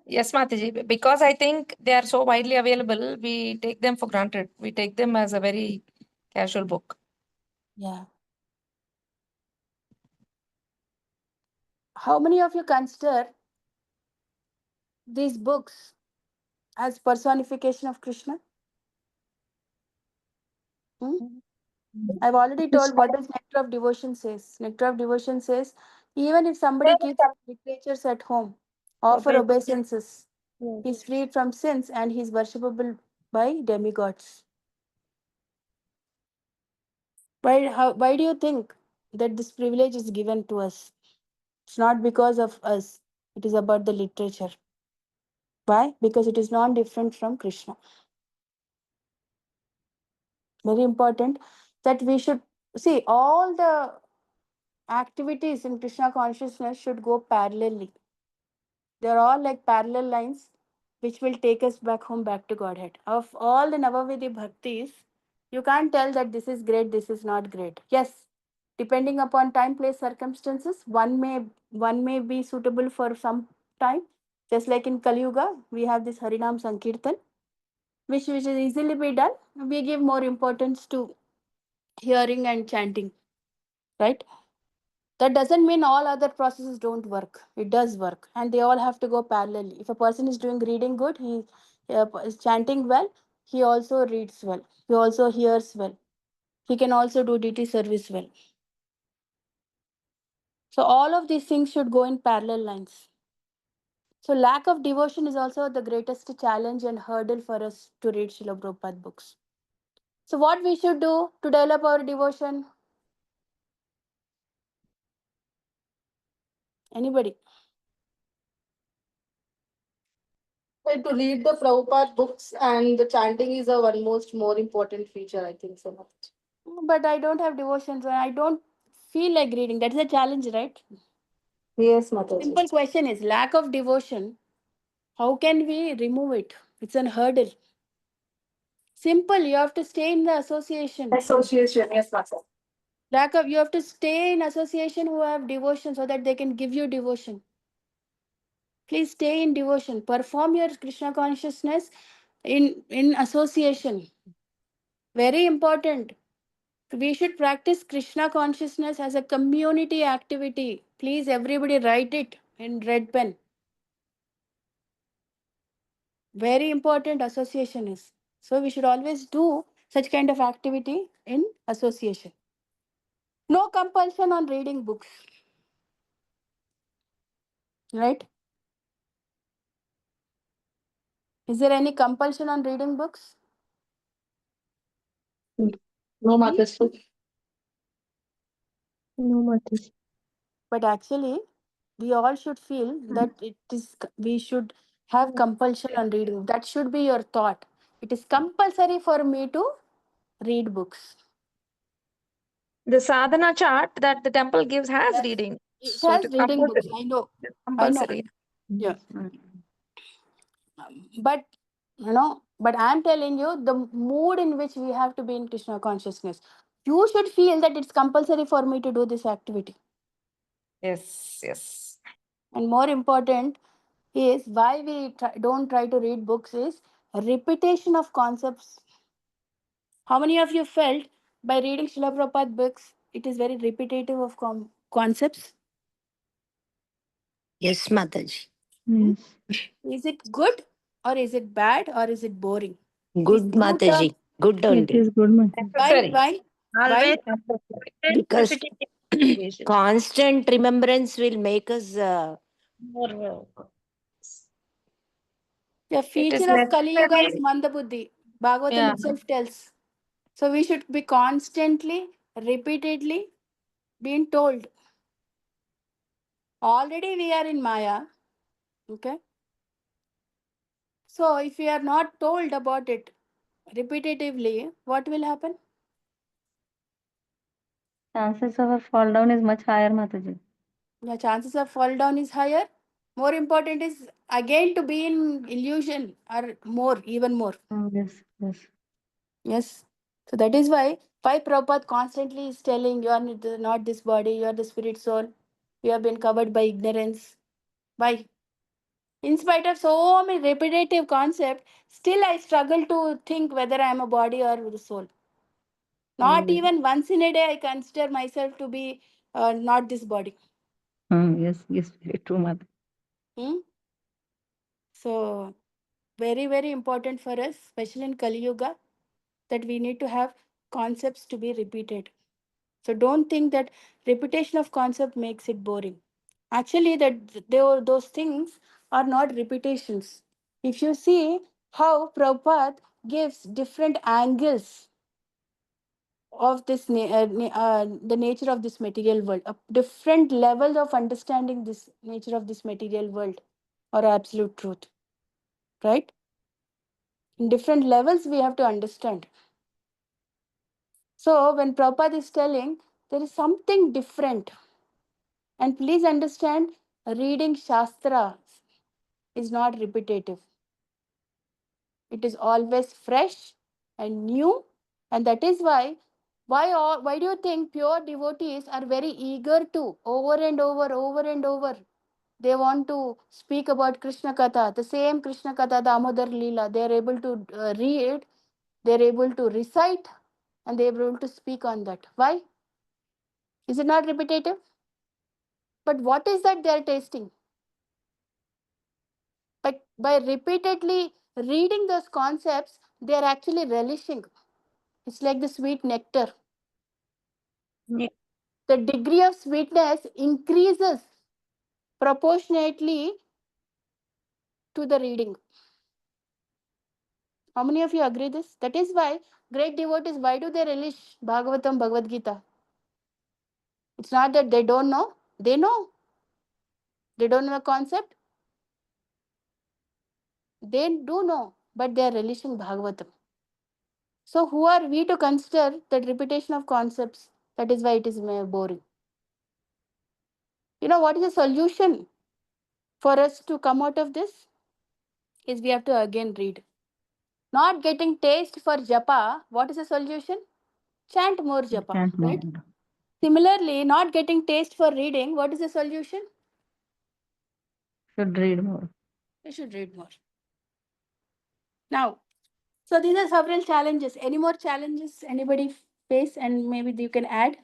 Yes, Mataji. Because I think they are so widely available, we take them for granted. We take them as a very casual book.
Yeah. How many of you consider these books as personification of Krishna? I've already told what does Nectar of Devotion says. Nectar of Devotion says, even if somebody keeps literatures at home, offer obeisances, he's freed from sins and he's worshipable by demigods. Why do you think that this privilege is given to us? It's not because of us. It is about the literature. Why? Because it is not different from Krishna. Very important that we should see all the activities in Krishna consciousness should go parallelly. They're all like parallel lines which will take us back home, back to Godhead. Of all the Navavidhi bhaktis, you can't tell that this is great, this is not great. Yes, depending upon time, place, circumstances, one may be suitable for some time. Just like in Kali Yuga, we have this Harinam Sankirtan, which is easily be done. We give more importance to hearing and chanting, right? That doesn't mean all other processes don't work. It does work, and they all have to go parallelly. If a person is doing reading good, he is chanting well, he also reads well, he also hears well, he can also do deity service well. So all of these things should go in parallel lines. So lack of devotion is also the greatest challenge and hurdle for us to read Srila Prabhupada books. So what we should do to develop our devotion? Anybody?
To read the Prabhupada books and the chanting is a one most more important feature, I think so much.
But I don't have devotion, so I don't feel like reading. That's a challenge, right?
Yes, Mataji.
Simple question is lack of devotion. How can we remove it? It's an hurdle. Simple. You have to stay in the association.
Association, yes, Mataji.
You have to stay in association who have devotion so that they can give you devotion. Please stay in devotion. Perform your Krishna consciousness in association. Very important. We should practice Krishna consciousness as a community activity. Please, everybody, write it in red pen. Very important association is. So we should always do such kind of activity in association. No compulsion on reading books. Right? Is there any compulsion on reading books?
No, Mataji.
No, Mataji.
But actually, we all should feel that we should have compulsion on reading. That should be your thought. It is compulsory for me to read books.
The sadhana chart that the temple gives has
Yes.
reading.
It
So it
has
is
reading books.
compulsory.
I know.
It's
I know.
compulsory.
Yeah. But but I'm telling you the mood in which we have to be in Krishna consciousness. You should feel that it's compulsory for me to do this activity.
Yes, yes.
And more important is why we don't try to read books is repetition of concepts. How many of you felt by reading Srila Prabhupada books, it is very repetitive of concepts?
Yes, Mataji.
Yes.
Is it good or is it bad or is it boring?
Good,
These two
Mataji.
terms.
Good
It
only.
is good, Mataji.
Why?
Necessary.
Why?
Always
Why?
necessary.
Because
Repetitive.
constant remembrance will make us
More.
The
It is
feature of Kali Yuga is
necessary.
Mandabuddhi. Bhagavatam
Yeah.
itself tells. So we should be constantly, repeatedly being told. Already we are in Maya. Okay. So if we are not told about it repetitively, what will happen?
Chances of a fall down is much higher, Mataji.
The chances of fall down is higher. More important is again to be in illusion or more, even more.
Yes, yes.
Yes. So that is why Prabhupada constantly is telling you are not this body, you are the spirit soul. You have been covered by ignorance. Why? In spite of so many repetitive concepts, still I struggle to think whether I am a body or the soul. Not
Yes.
even once in a day I consider myself to be not this body.
Yes, yes, very true, Mataji.
Hmm? So very, very important for us, especially in Kali Yuga, that we need to have concepts to be repeated. So don't think that repetition of concept makes it boring. Actually, those things are not repetitions. If you see how Prabhupada gives different angles of the nature of this material world, different levels of understanding this nature of this material world or absolute truth, right? In different levels, we have to understand. So when Prabhupada is telling, there is something different. And please understand, reading Shastra is not repetitive. It is always fresh and new. And that is why do you think pure devotees are very eager to over and over? They want to speak about Krishna Katha, the same Krishna Katha, Damodar Leela. They are able to read, they are able to recite, and they are able to speak on that. Why? Is it not repetitive? But what is that they are tasting? But by repeatedly reading those concepts, they are actually relishing. It's like the sweet nectar.
Yeah.
The degree of sweetness increases proportionately to the reading. How many of you agree this? That is why great devotees, why do they relish Bhagavatam, Bhagavad Gita? It's not that they don't know. They know. They don't know the concept. They do know, but they are relishing Bhagavatam. So who are we to consider that repetition of concepts? That is why it is boring. What is the solution for us to come out of this? Is we have to again read. Not getting taste for japa, what is the solution? Chant more japa,
Chant more.
right? Similarly, not getting taste for reading, what is the solution?
Should read more.
You should read more. Now, so these are several challenges. Any more challenges anybody face and maybe you can add?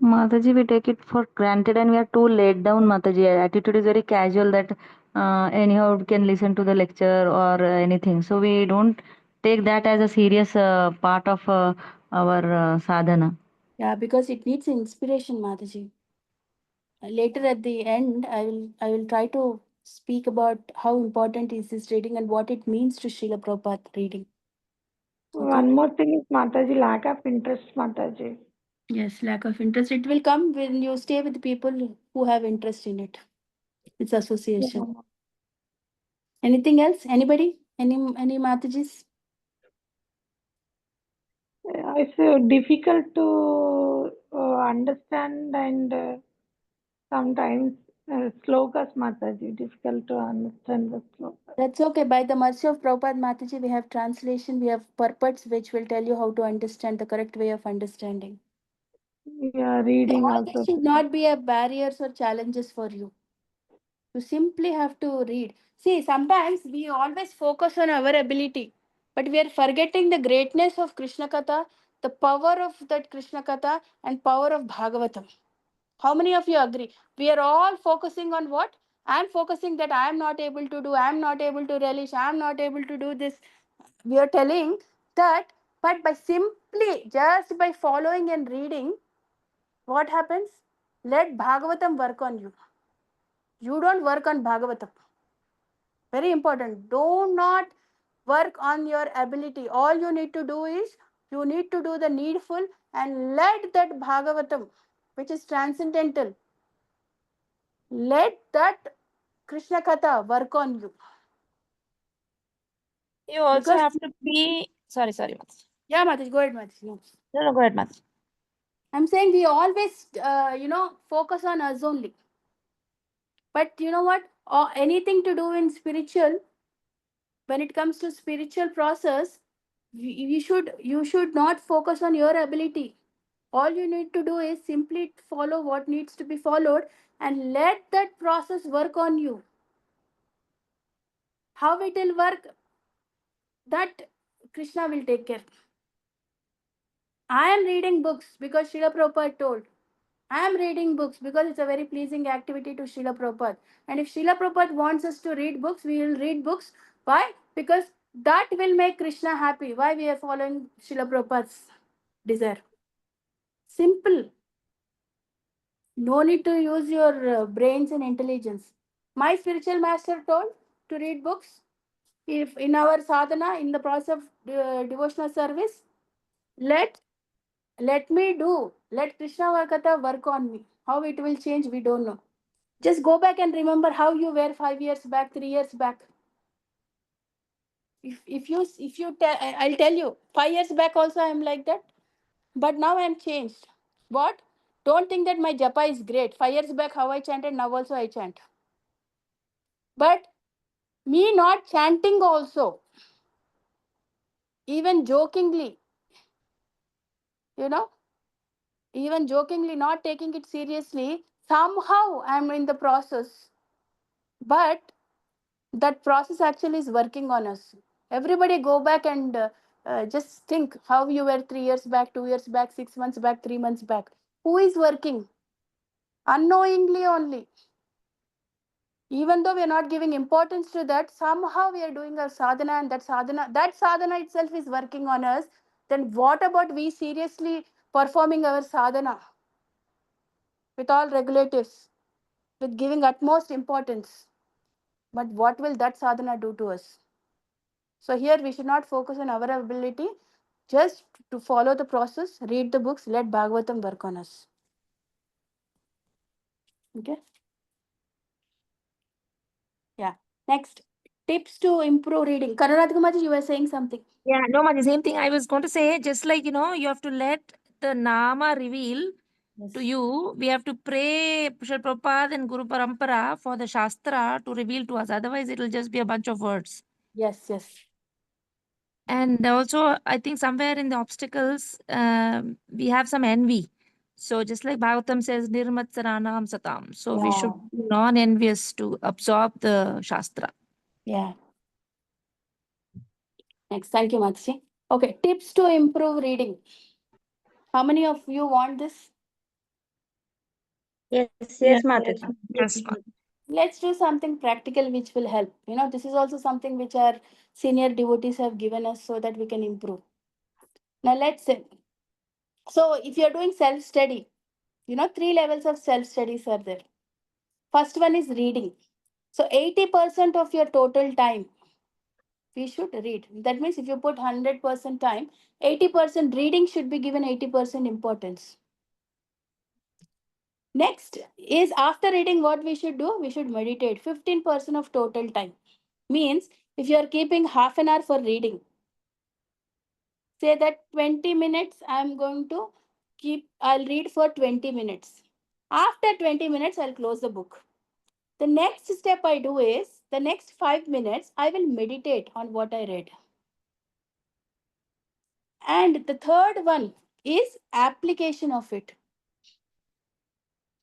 Mataji, we take it for granted and we are too laid down, Mataji. Our attitude is very casual that anyhow we can listen to the lecture or anything. So we don't take that as a serious part of our sadhana.
Yeah, because it needs inspiration, Mataji. Later at the end, I will try to speak about how important is this reading and what it means to Srila Prabhupada reading. Okay.
One more thing is Mataji, lack of interest, Mataji.
Yes, lack of interest. It will come when you stay with people who have interest in it. It's association. Anything else? Anybody? Any Matajis?
It's difficult to understand and sometimes slokas, Mataji, difficult to understand the slokas.
That's okay. By the mercy of Prabhupada Mataji, we have translation, we have purports which will tell you how to understand the correct way of understanding.
Yeah, reading
All
also.
this should not be a barriers or challenges for you. You simply have to read. See, sometimes we always focus on our ability, but we are forgetting the greatness of Krishna Katha, the power of that Krishna Katha, and power of Bhagavatam. How many of you agree? We are all focusing on what? I am focusing that I am not able to do, I am not able to relish, I am not able to do this. We are telling that, but by simply just by following and reading, what happens? Let Bhagavatam work on you. You don't work on Bhagavatam. Very important. Do not work on your ability. All you need to do is you need to do the needful and let that Bhagavatam, which is transcendental, let that Krishna Katha work on you.
You also
Because,
have to be sorry, Mataji.
yeah, Mataji, go ahead, Mataji. No.
No, go ahead, Mataji.
I'm saying we always, focus on us only. But you know what? Or anything to do in spiritual, when it comes to spiritual process, you should not focus on your ability. All you need to do is simply follow what needs to be followed and let that process work on you. How it will work, that Krishna will take care. I am reading books because Srila Prabhupada told. I am reading books because it's a very pleasing activity to Srila Prabhupada. And if Srila Prabhupada wants us to read books, we will read books. Why? Because that will make Krishna happy. Why we are following Srila Prabhupada's desire? Simple. No need to use your brains and intelligence. My spiritual master told to read books. If in our sadhana, in the process of devotional service, let let me do. Let Krishna Vakata work on me. How it will change, we don't know. Just go back and remember how you were 5 years back, 3 years back. If you tell, I'll tell you, 5 years back also I am like that, but now I am changed. What? Don't think that my japa is great. 5 years back how I chanted, now also I chant. But me not chanting also, even jokingly, you know, even jokingly, not taking it seriously, somehow I'm in the process. But that process actually is working on us. Everybody go back and just think how you were 3 years back, 2 years back, 6 months back, 3 months back. Who is working? Unknowingly only. Even though we are not giving importance to that, somehow we are doing a sadhana, and that sadhana itself is working on us. Then what about we seriously performing our sadhana with all regulatives, with giving utmost importance? But what will that sadhana do to us? So here we should not focus on our ability, just to follow the process, read the books, let Bhagavatam work on us. Okay? Yeah. Next, tips to improve reading. Karanadh Kumaji, you were saying something.
Yeah, no, the same thing I was going to say. Just like, you have to let the Nama reveal to you. We have to pray Srila Prabhupada and Guru Parampara for the Shastra to reveal to us. Otherwise, it will just be a bunch of words.
Yes.
And also, I think somewhere in the obstacles, we have some envy. So just like Bhagavatam says, Nirmatsaranam Satam. So we should be non-envious to absorb the Shastra.
Yeah. Next, thank you, Matsi. Okay, tips to improve reading. How many of you want this?
Yes,
Yes,
Mataji.
Yes, ma'am.
Let's do something practical which will help. This is also something which our senior devotees have given us so that we can improve. Now, let's say, so if you're doing self study, 3 levels of self studies are there. First one is reading. So, 80% of your total time we should read. That means if you put 100% time, 80% reading should be given 80% importance. Next is, after reading, what we should do? We should meditate 15% of total time. Means if you are keeping half an hour for reading, say that 20 minutes I'm going to I'll read for 20 minutes. After 20 minutes, I'll close the book. The next step I do is, the next 5 minutes, I will meditate on what I read. And the third one is application of it.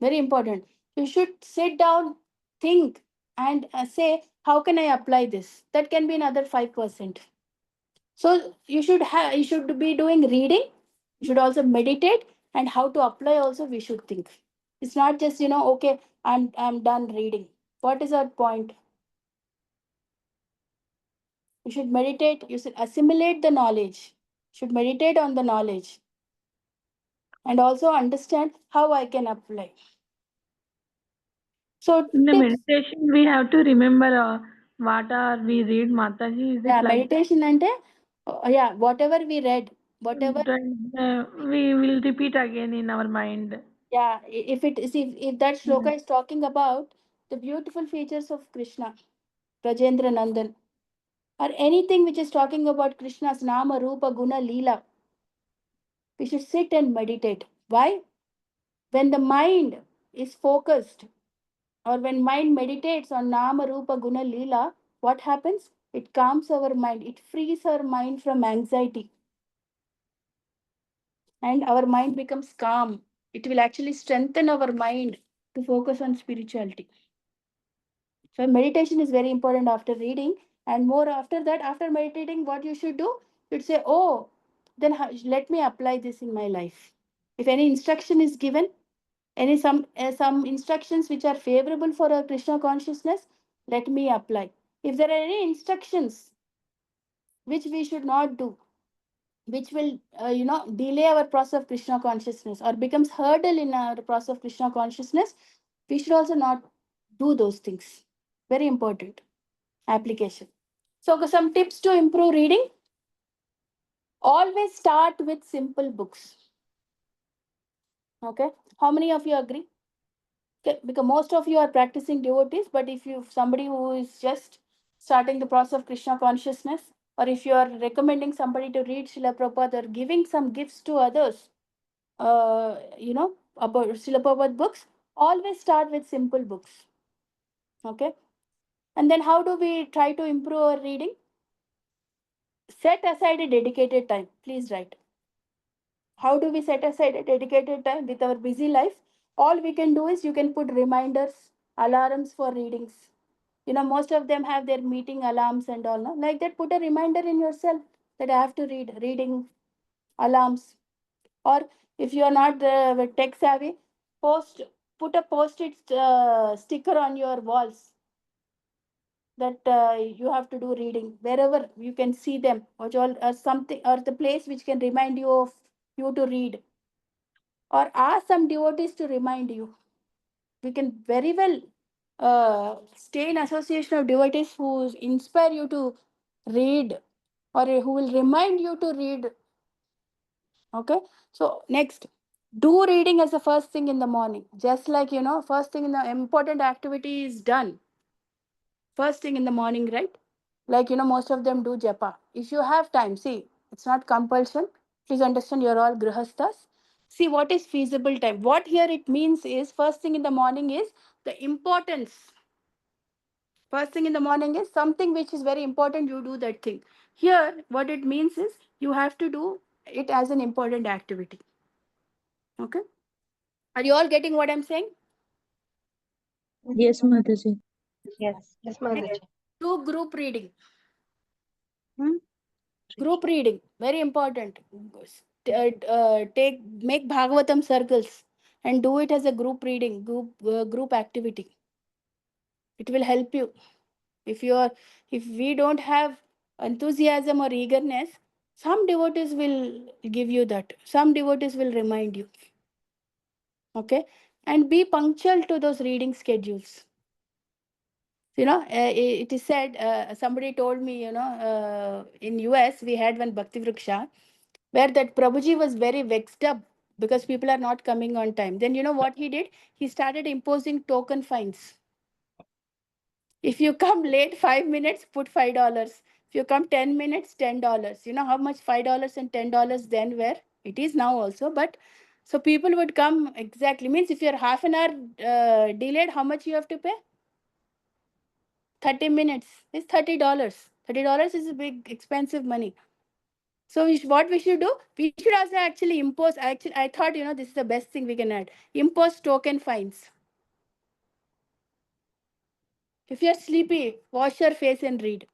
Very important. You should sit down, think, and say, how can I apply this? That can be another 5%. So you should be doing reading, you should also meditate, and how to apply also we should think. It's not just, okay, I'm done reading. What is our point? You should meditate, you should assimilate the knowledge, should meditate on the knowledge, and also understand how I can apply. So
In the
tips.
meditation, we have to remember what are we read, Mataji. Is it
Yeah,
like
meditation ante, yeah, whatever we read, whatever.
we will repeat again in our mind?
Yeah, if that shloka is talking about the beautiful features of Krishna, Rajendra Nandan, or anything which is talking about Krishna's Nama, Rupa, Guna, Leela, we should sit and meditate. Why? When the mind is focused, or when mind meditates on Nama, Rupa, Guna, Leela, what happens? It calms our mind. It frees our mind from anxiety. And our mind becomes calm. It will actually strengthen our mind to focus on spirituality. So meditation is very important after reading, and more after that, after meditating, what you should do? You'd say, oh, then let me apply this in my life. If any instruction is given, some instructions which are favorable for our Krishna consciousness, let me apply. If there are any instructions which we should not do, which will delay our process of Krishna consciousness or becomes hurdle in our process of Krishna consciousness, we should also not do those things. Very important. Application. So some tips to improve reading. Always start with simple books. Okay. How many of you agree? Okay. Because most of you are practicing devotees, but if you somebody who is just starting the process of Krishna consciousness, or if you are recommending somebody to read Srila Prabhupada or giving some gifts to others, about Srila Prabhupada books, always start with simple books. Okay. And then how do we try to improve our reading? Set aside a dedicated time. Please write. How do we set aside a dedicated time with our busy life? All we can do is you can put reminders, alarms for readings. Most of them have their meeting alarms and all. No? Like that, put a reminder in yourself that I have to read, reading alarms. Or if you are not tech savvy, put a post-it sticker on your walls that you have to do reading wherever you can see them, or something, or the place which can remind you of you to read, or ask some devotees to remind you. We can very well stay in association of devotees who inspire you to read, or who will remind you to read. Okay. So next, do reading as the first thing in the morning. Just like, first thing in the important activity is done first thing in the morning, right? Like, most of them do japa. If you have time, see, it's not compulsion. Please understand, you're all grihasthas. See what is feasible time. What here it means is, first thing in the morning is the importance. First thing in the morning is something which is very important, you do that thing. Here, what it means is you have to do it as an important activity. Okay. Are you all getting what I'm saying?
Yes, Mataji.
Yes. Yes, Mataji.
Do group reading.
Hmm?
Group reading, very important. Make Bhagavatam circles and do it as a group reading, group activity. It will help you. If we don't have enthusiasm or eagerness, some devotees will give you that. Some devotees will remind you. Okay, and be punctual to those reading schedules. It is said, somebody told me, in US we had one Bhakti Vriksha where that Prabhuji was very vexed up because people are not coming on time. Then you know what he did? He started imposing token fines. If you come late 5 minutes, put $5. If you come 10 minutes, $10. You know how much $5 and $10 then were? It is now also, but so people would come exactly. Means if you're half an hour delayed, how much you have to pay? 30 minutes is $30. $30 is a big expensive money. So what we should do? We should also actually impose. Actually, I thought this is the best thing we can add. Impose token fines. If you're sleepy, wash your face and read.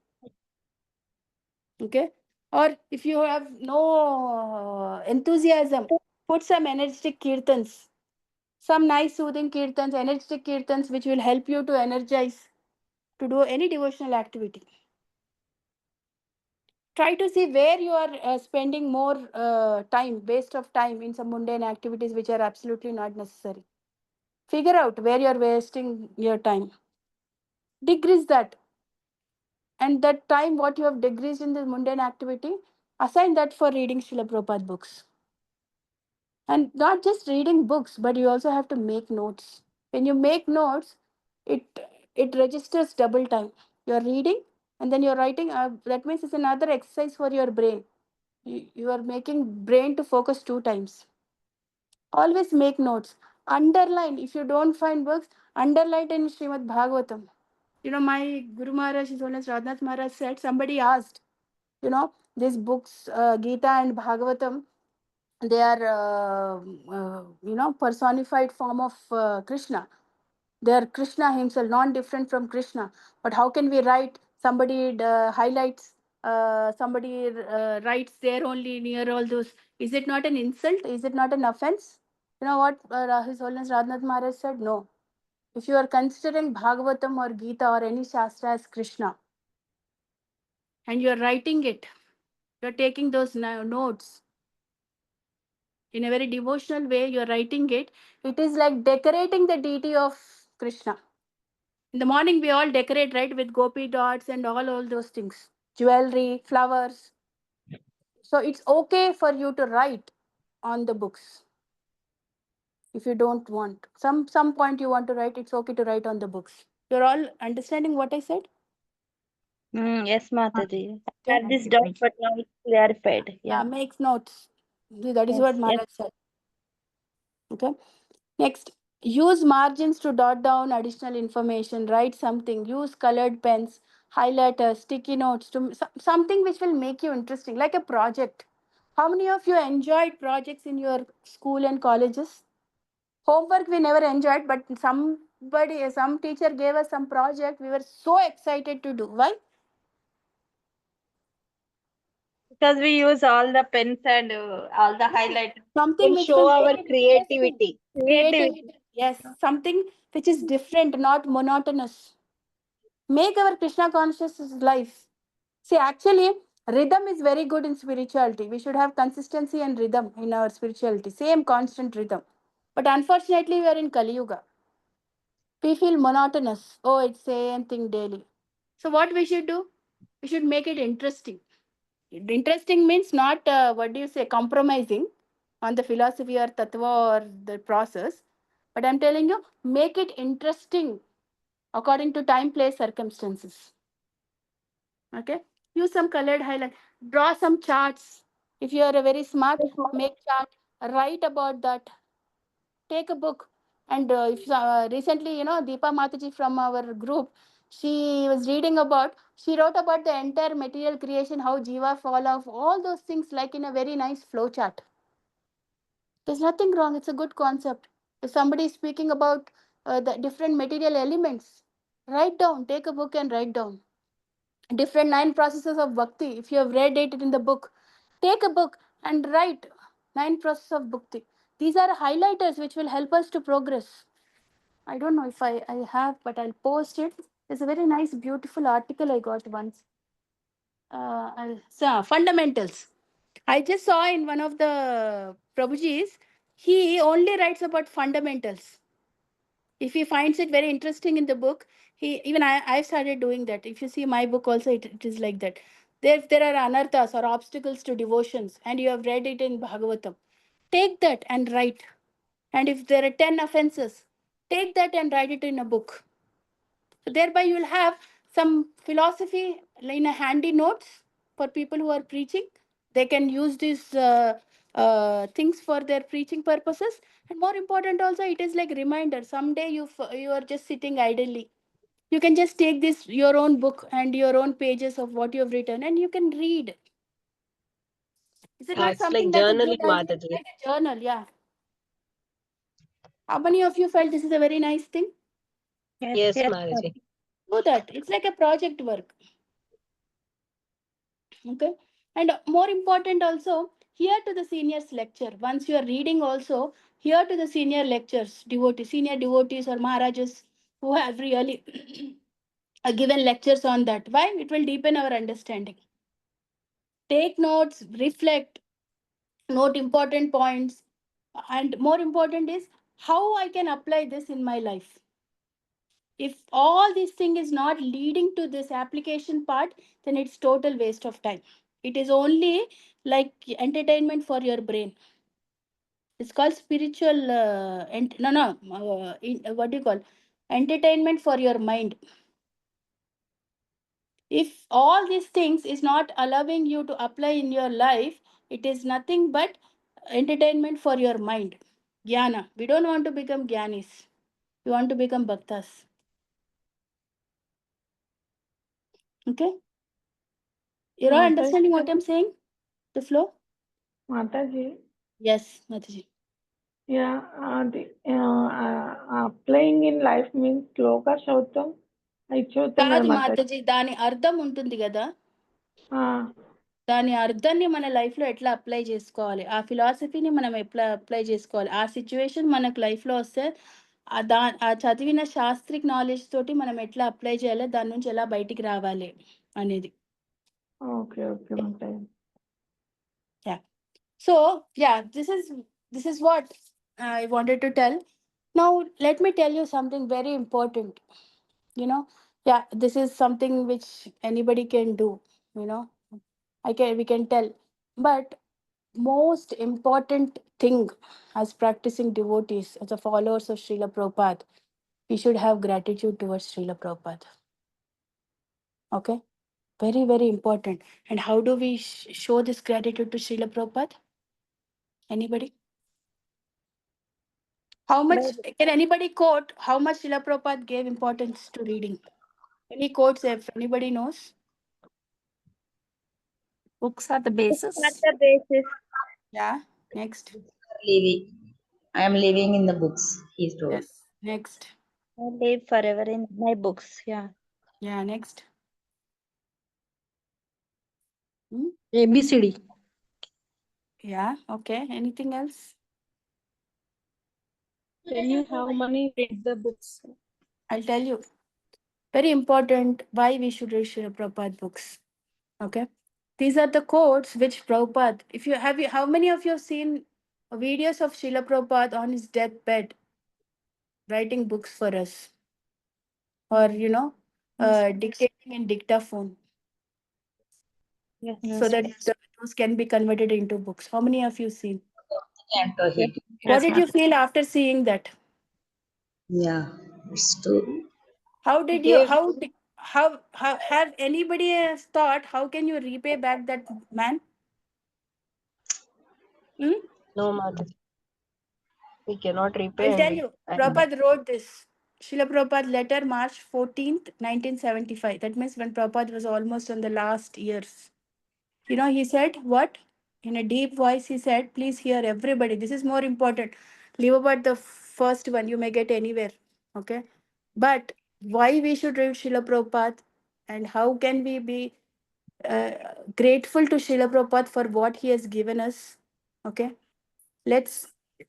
Okay. Or if you have no enthusiasm, put some energetic kirtans, some nice soothing kirtans, energetic kirtans, which will help you to energize to do any devotional activity. Try to see where you are spending more time, waste of time in some mundane activities which are absolutely not necessary. Figure out where you're wasting your time. Decrease that. And that time, what you have decreased in the mundane activity, assign that for reading Srila Prabhupada books. And not just reading books, but you also have to make notes. When you make notes, it it registers double time. You're reading and then you're writing. That means it's another exercise for your brain. You are making brain to focus 2 times. Always make notes. Underline. If you don't find books, underline in Srimad Bhagavatam. My Guru Maharaj, His Holiness Radhanath Maharaj said, somebody asked, these books, Gita and Bhagavatam, they are, personified form of Krishna. They are Krishna himself, non-different from Krishna. But how can we write? Somebody highlights, somebody writes there only near all those. Is it not an insult? Is it not an offense? You know what His Holiness Radhanath Maharaj said? No. If you are considering Bhagavatam or Gita or any Shastra as Krishna, and you are writing it, you are taking those notes in a very devotional way, you are writing it. It is like decorating the deity of Krishna. In the morning, we all decorate, right, with gopi dots and all those things, jewelry, flowers. So it's okay for you to write on the books. If you don't want, some point you want to write, it's okay to write on the books. You're all understanding what I said?
Yes, Mataji. I
Okay.
had this doubt, but now it's clarified. Yeah.
Makes notes. That is
Yes.
what
Yes.
Maharaj said. Okay. Next, use margins to dot down additional information. Write something. Use colored pens, highlighters, sticky notes to something which will make you interesting, like a project. How many of you enjoyed projects in your school and colleges? Homework we never enjoyed, but some teacher gave us some project. We were so excited to do. Why?
Because we use all the pens and all the highlighters.
Something
Will
which
show
will
our
make it interesting.
creativity.
Creativity. Yes, something which is different, not monotonous. Make our Krishna consciousness life. See, actually, rhythm is very good in spirituality. We should have consistency and rhythm in our spirituality. Same constant rhythm. But unfortunately, we are in Kali Yuga. We feel monotonous. Oh, it's same thing daily. So what we should do? We should make it interesting. Interesting means not what do you say, compromising on the philosophy or tattva or the process. But I'm telling you, make it interesting according to time, place, circumstances. Okay. Use some colored highlight. Draw some charts. If you are a very smart, make chart. Write about that. Take a book. And if recently, Deepa Mataji from our group, she wrote about the entire material creation, how Jiva fall off, all those things like in a very nice flow chart. There's nothing wrong. It's a good concept. If somebody is speaking about the different material elements, write down. Take a book and write down different 9 processes of bhakti. If you have read it in the book, take a book and write 9 processes of bhakti. These are highlighters which will help us to progress. I don't know if I have, but I'll post it. It's a very nice, beautiful article I got once. Fundamentals. I just saw in one of the Prabhujis, he only writes about fundamentals. If he finds it very interesting in the book, I started doing that. If you see my book also, it is like that. There are anarthas or obstacles to devotions, and you have read it in Bhagavatam. take that and write. And if there are 10 offenses, take that and write it in a book. So thereby you will have some philosophy in a handy notes for people who are preaching. They can use these things for their preaching purposes. And more important also, it is like reminder. Someday you are just sitting idly. You can just take this your own book and your own pages of what you have written, and you can read. Is it not
It's like
something that's a good
journaling,
idea?
Mataji.
Like a journal, yeah. How many of you felt this is a very nice thing?
Yes,
Yes,
yes,
Mataji.
Do that. It's like a project work. Okay. And more important also, hear to the seniors lecture. Once you are reading also, hear to the senior lectures, devotees, senior devotees or Maharajas who have really given lectures on that. Why? It will deepen our understanding. Take notes, reflect, note important points, and more important is how I can apply this in my life. If all this thing is not leading to this application part, then it's total waste of time. It is only like entertainment for your brain. It's called spiritual what do you call, entertainment for your mind. If all these things is not allowing you to apply in your life, it is nothing but entertainment for your mind. Jnana. We don't want to become gyanis. We want to become bhaktas. Okay, you're all
Mataji,
understanding what I'm saying, the flow?
Mataji,
Yes, Mataji.
yeah, playing in life means శ్లోక చదువుతాం అవి చదువుతాం కదా
కాదు
మాతాజీ.
మాతాజీ, దాని అర్థం ఉంటుంది కదా.
ఆ,
దాని అర్థాన్ని మన లైఫ్లో ఎట్లా అప్లై చేసుకోవాలి, ఆ ఫిలాసఫీని మనం ఎట్లా అప్లై చేసుకోవాలి, ఆ సిచ్యువేషన్ మనకు లైఫ్లో వస్తే ఆ చదివిన శాస్త్రిక్ నాలెడ్జ్ తోటి మనం ఎట్లా అప్లై చేయాలి, దాని నుంచి ఎలా బయటికి రావాలి అనేది.
Okay okay Mataji.
Yeah. So yeah, this is what I wanted to tell. Now let me tell you something very important. You know, yeah, this is something which anybody can do. You know, we can tell, but most important thing as practicing devotees, as a followers of Srila Prabhupada, we should have gratitude towards Srila Prabhupada. Okay, very very important. And how do we show this gratitude to Srila Prabhupada? Anybody? How much can anybody quote how much Srila Prabhupada gave importance to reading? Any quotes if anybody knows?
Books are the
Books are
basis.
the basis.
Yeah. Next.
Living. I am living in the books, he told.
Yes. Next.
I live forever in my books. Yeah.
Yeah. Next. Hmm?
ABCD.
Yeah. Okay. Anything else?
When you have money, read the books.
I'll tell you. Very important why we should read Srila Prabhupada books. Okay. These are the quotes which Prabhupada, if you have, how many of you have seen videos of Srila Prabhupada on his deathbed writing books for us? Or, dictating in dictaphone
Yes.
so that those can be converted into books. How many of you seen?
Canto
Yes.
he.
What
Yes,
did you
ma'am.
feel after seeing that?
Yeah, it's true.
How did you,
Gave
how have anybody has thought, how can you repay back that man? Hmm?
No, Mataji. We cannot repay
I'll tell
and
you,
and
Prabhupada wrote this. Srila Prabhupada letter March 14th, 1975. That means when Prabhupada was almost on the last years. He said what? In a deep voice, he said, please hear everybody. This is more important. Leave about the first one, you may get anywhere. Okay. But why we should read Srila Prabhupada and how can we be uh, grateful to Srila Prabhupada for what he has given us? Okay. Let's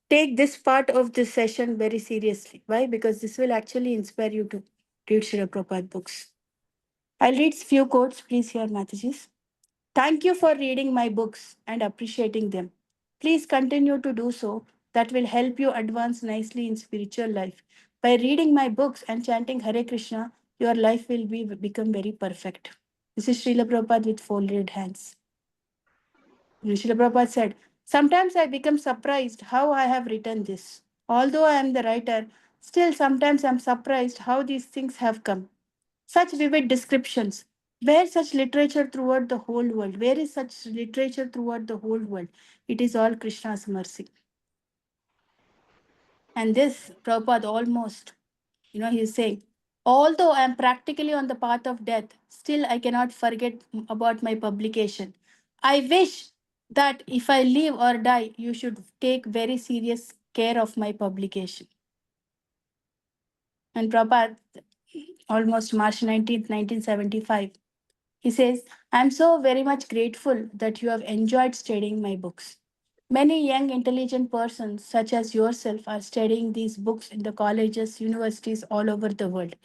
take this part of this session very seriously. Why? Because this will actually inspire you to read Srila Prabhupada books. I'll read few quotes. Please hear, Mataji's. Thank you for reading my books and appreciating them. Please continue to do so. That will help you advance nicely in spiritual life. By reading my books and chanting Hare Krishna, your life will become very perfect. This is Srila Prabhupada with folded hands. Srila Prabhupada said, Sometimes I become surprised how I have written this. Although I am the writer, still sometimes I'm surprised how these things have come. Such vivid descriptions. Where such literature throughout the whole world? Where is such literature throughout the whole world? It is all Krishna's mercy. And this, Prabhupada almost, he's saying, although I am practically on the path of death, still I cannot forget about my publication. I wish that if I live or die, you should take very serious care of my publication. And Prabhupada, almost March 19th, 1975, he says, I am so very much grateful that you have enjoyed studying my books. Many young, intelligent persons, such as yourself, are studying these books in the colleges, universities all over the world.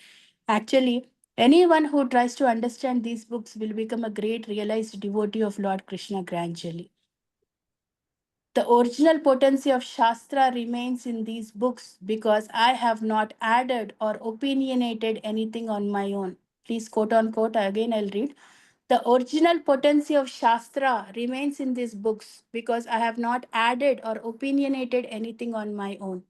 Actually, anyone who tries to understand these books will become a great realized devotee of Lord Krishna gradually. The original potency of Shastra remains in these books because I have not added or opinionated anything on my own. Please quote unquote, again I'll read. The original potency of Shastra remains in these books because I have not added or opinionated anything on my own.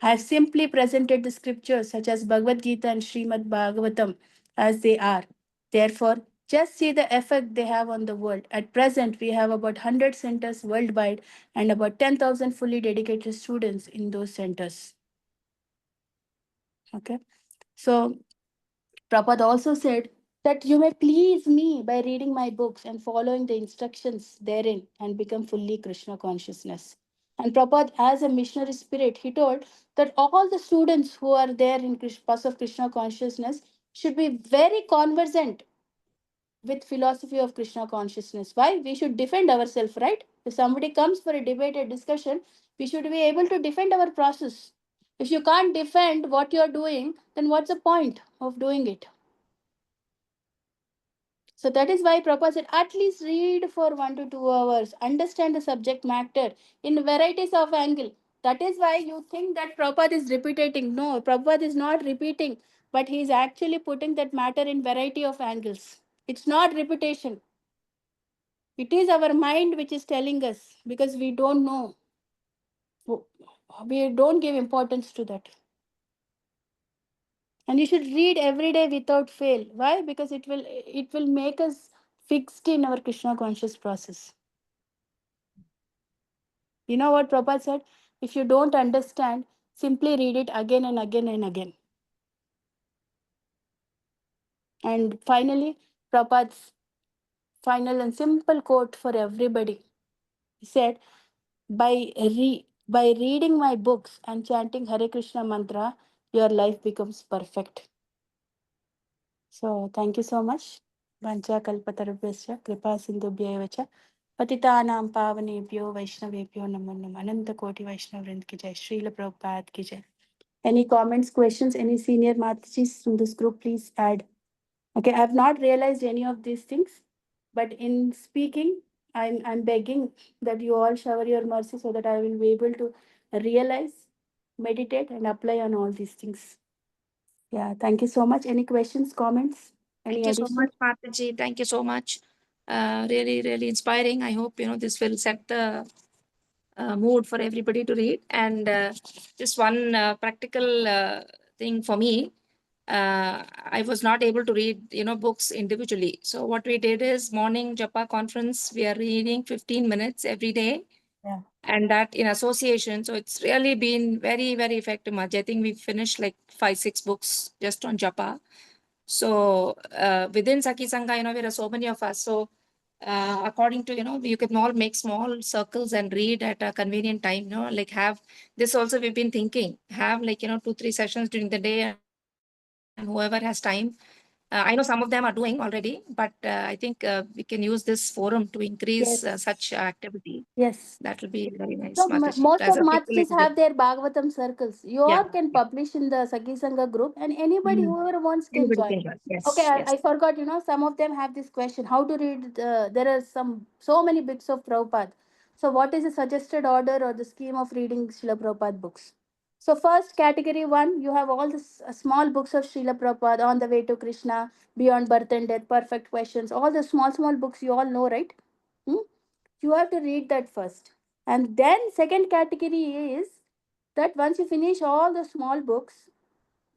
I have simply presented the scriptures such as Bhagavad Gita and Srimad Bhagavatam as they are. Therefore, just see the effect they have on the world. At present, we have about 100 centers worldwide and about 10,000 fully dedicated students in those centers. Okay. So, Prabhupada also said that you may please me by reading my books and following the instructions therein and become fully Krishna consciousness. And Prabhupada, as a missionary spirit, he told that all the students who are there in path of Krishna consciousness should be very conversant with philosophy of Krishna consciousness. Why? We should defend ourselves, right? If somebody comes for a debate or discussion, we should be able to defend our process. If you can't defend what you're doing, then what's the point of doing it? So that is why Prabhupada said at least read for 1 to 2 hours, understand the subject matter in varieties of angle. That is why you think that Prabhupada is repeating. No, Prabhupada is not repeating, but he is actually putting that matter in variety of angles. It's not repetition. It is our mind which is telling us because we don't know. We don't give importance to that. And you should read every day without fail. Why? Because it will make us fixed in our Krishna conscious process. You know what Prabhupada said? If you don't understand, simply read it again and again and again. And finally, Prabhupada's final and simple quote for everybody. He said, by reading my books and chanting Hare Krishna mantra, your life becomes perfect. So thank you so much. Vancha kalpatarubhyasya kripa sindhubhya cha patitanam pavanebhyo vaishnavebhyo namo namo ananta koti vaishnavrind ki jai. Srila Prabhupada ki jai. Any comments, questions, any senior Matajis from this group, please add. Okay, I have not realized any of these things, but in speaking, I'm begging that you all shower your mercy so that I will be able to realize, meditate, and apply on all these things. Yeah, thank you so much. Any questions, comments? Any
Thank you so
addition?
much, Mataji. Thank you so much. Really, really inspiring. I hope this will set the mood for everybody to read. And just one practical thing for me. I was not able to read, books individually. So what we did is morning Japa conference. We are reading 15 minutes every day.
Yeah.
And that in association. So it's really been very, very effective, Maj. I think we finished like 5-6 books just on Japa. So within Saki Sangha, there are so many of us. So according to, you can all make small circles and read at a convenient time, like have this also we've been thinking, have like, 2-3 sessions during the day and whoever has time. I know some of them are doing already, but I think we can use this forum to increase such
Yes.
activity.
Yes.
That will be very nice,
So
Mataji.
most
As
of
a people like
Matsis
this.
have their Bhagavatam circles. You
Yeah.
all can publish in the Saki Sangha group, and anybody whoever wants can
Anybody
join.
can join. Yes.
Okay,
Yes.
I forgot. Some of them have this question: how to read? There are so many books of Prabhupada. So, what is the suggested order or the scheme of reading Srila Prabhupada books? So, first category one, you have all the small books of Srila Prabhupada, On the Way to Krishna, Beyond Birth and Death, Perfect Questions. All the small books you all know, right? Hmm? You have to read that first. And then second category is that once you finish all the small books,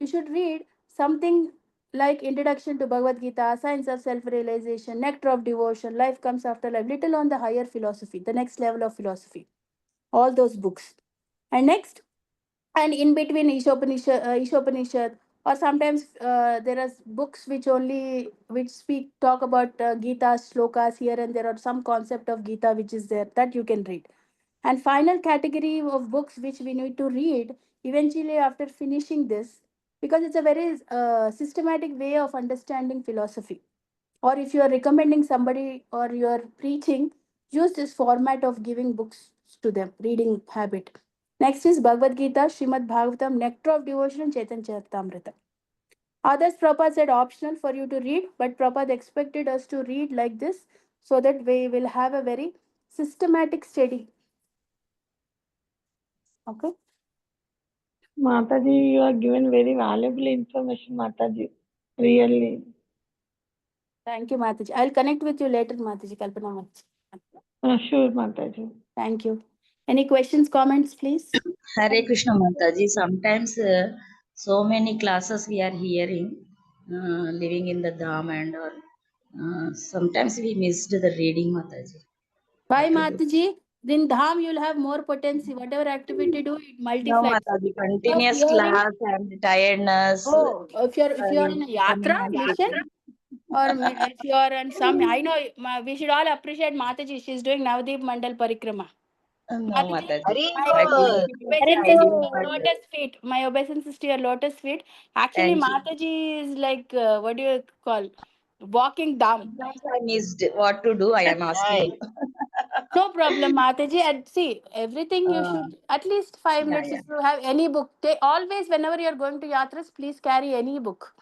you should read something like Introduction to Bhagavad Gita, Science of Self-Realization, Nectar of Devotion, Life Comes After Life, little on the higher philosophy, the next level of philosophy. All those books. And next, and in between Ishopanishad, or sometimes there are books which speak talk about Gita slokas here and there, or some concept of Gita which is there that you can read. And final category of books which we need to read eventually after finishing this, because it's a very systematic way of understanding philosophy. Or if you are recommending somebody or you are preaching, use this format of giving books to them, reading habit. Next is Bhagavad Gita, Srimad Bhagavatam, Nectar of Devotion, and Chaitanya Charitamrita. Others, Prabhupada said optional for you to read, but Prabhupada expected us to read like this so that we will have a very systematic study. Okay.
Mataji, you are given very valuable information, Mataji. Really.
Thank you, Mataji. I'll connect with you later, Mataji. Kalpana Mataji.
Sure, Mataji.
Thank you. Any questions, comments, please?
Hare Krishna Mataji. Sometimes so many classes we are hearing, living in the Dham and all. Sometimes we missed the reading Mataji.
Why,
What to do?
Mataji? In Dham, you'll have more potency. Whatever activity do, it
No
multiplies.
Mataji,
Of
continuous
hearing.
class and tiredness.
Oh, if you're in a yatra,
Coming and
listen.
sitting.
Or if you're in some, I know we should all appreciate Mataji. She's doing Navdeep Mandal Parikrama.
No
Mataji,
Mataji.
Very
Actually,
good.
obeisance
I
is to
did
your
not.
lotus feet. My obeisance is to your lotus feet. Actually,
Thank you.
Mataji is like, what do you call? Walking Dham.
Sometimes I missed what to do. I am asking
Right.
you.
No problem, Mataji. And see, everything you
Uh,
should at least 5 minutes.
yeah,
If you have any book, always whenever you're going to yatras, please carry any book.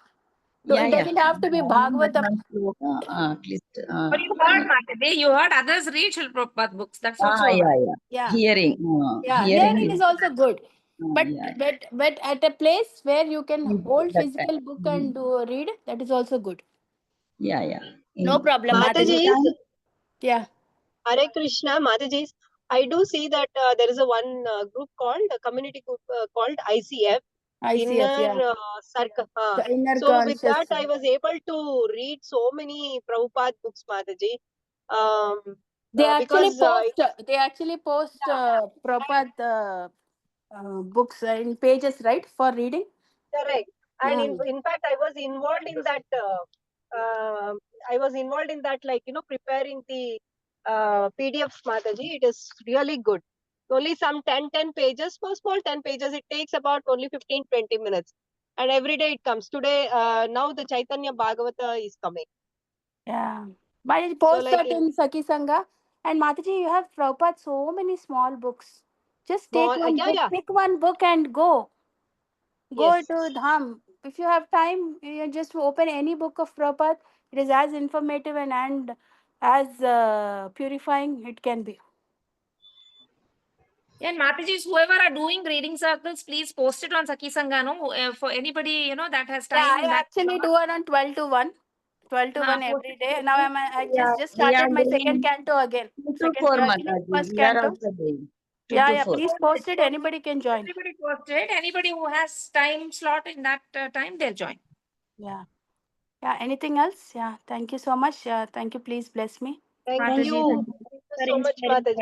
So
yeah,
it
yeah.
doesn't have to be
But
Bhagavatam.
one sloka, at least.
But you heard, Mataji, you heard others read Srila Prabhupada books. That's also
Yeah, yeah.
Yeah,
Hearing,
yeah.
hearing
Hearing
is,
is also good, but
yeah,
but at a place where you can hold
that time.
physical book and do read, that is also good.
Yeah, yeah.
No problem, Mataji.
Mataji,
Yeah.
Hare Krishna, Mataji. I do see that there is a one group called a community group called ICF,
ICF. Yeah.
Inner Circle.
The inner
So with
conscious.
that, I was able to read so many Prabhupada books, Mataji.
They actually
Because
post. They actually post Prabhupada books in pages, right, for reading.
correct. And
Yeah.
in fact, I was involved in that. I was involved in that, like, preparing the PDFs, Mataji. It is really good. Only some 10 pages, small 10 pages. It takes about only 15-20 minutes. And every day it comes. Today, now the Chaitanya Bhagavata is coming.
Yeah. But it
So
post
like
that in Saki Sangha. And Mataji, you have Prabhupada so many small books. Just take
small,
one book,
yeah,
pick one book and go. Go
yes.
to Dham. If you have time, you just open any book of Prabhupada. It is as informative and as purifying it can be.
And Mataji, whoever are doing reading circles, please post it on Saki Sangha, no? For anybody, that has
Yeah,
time in
I
that.
actually do it on 12 to 1. 12 to 1
Post
every
it
day.
for
Now
me.
I
Yeah,
just
we are
started my second
doing
canto again.
2 to
Second,
4,
finished
Mataji.
first
We are
canto.
also doing 2
Yeah,
to
yeah.
4.
Please post it. Anybody can join.
Everybody post it. Anybody who has time slot in that time, they'll join.
Yeah. Yeah. Anything else? Yeah. Thank you so much. Thank you. Please bless me.
Thank
Mataji,
you.
thank you
Thank you
for
so much,
inspiring.
Mataji.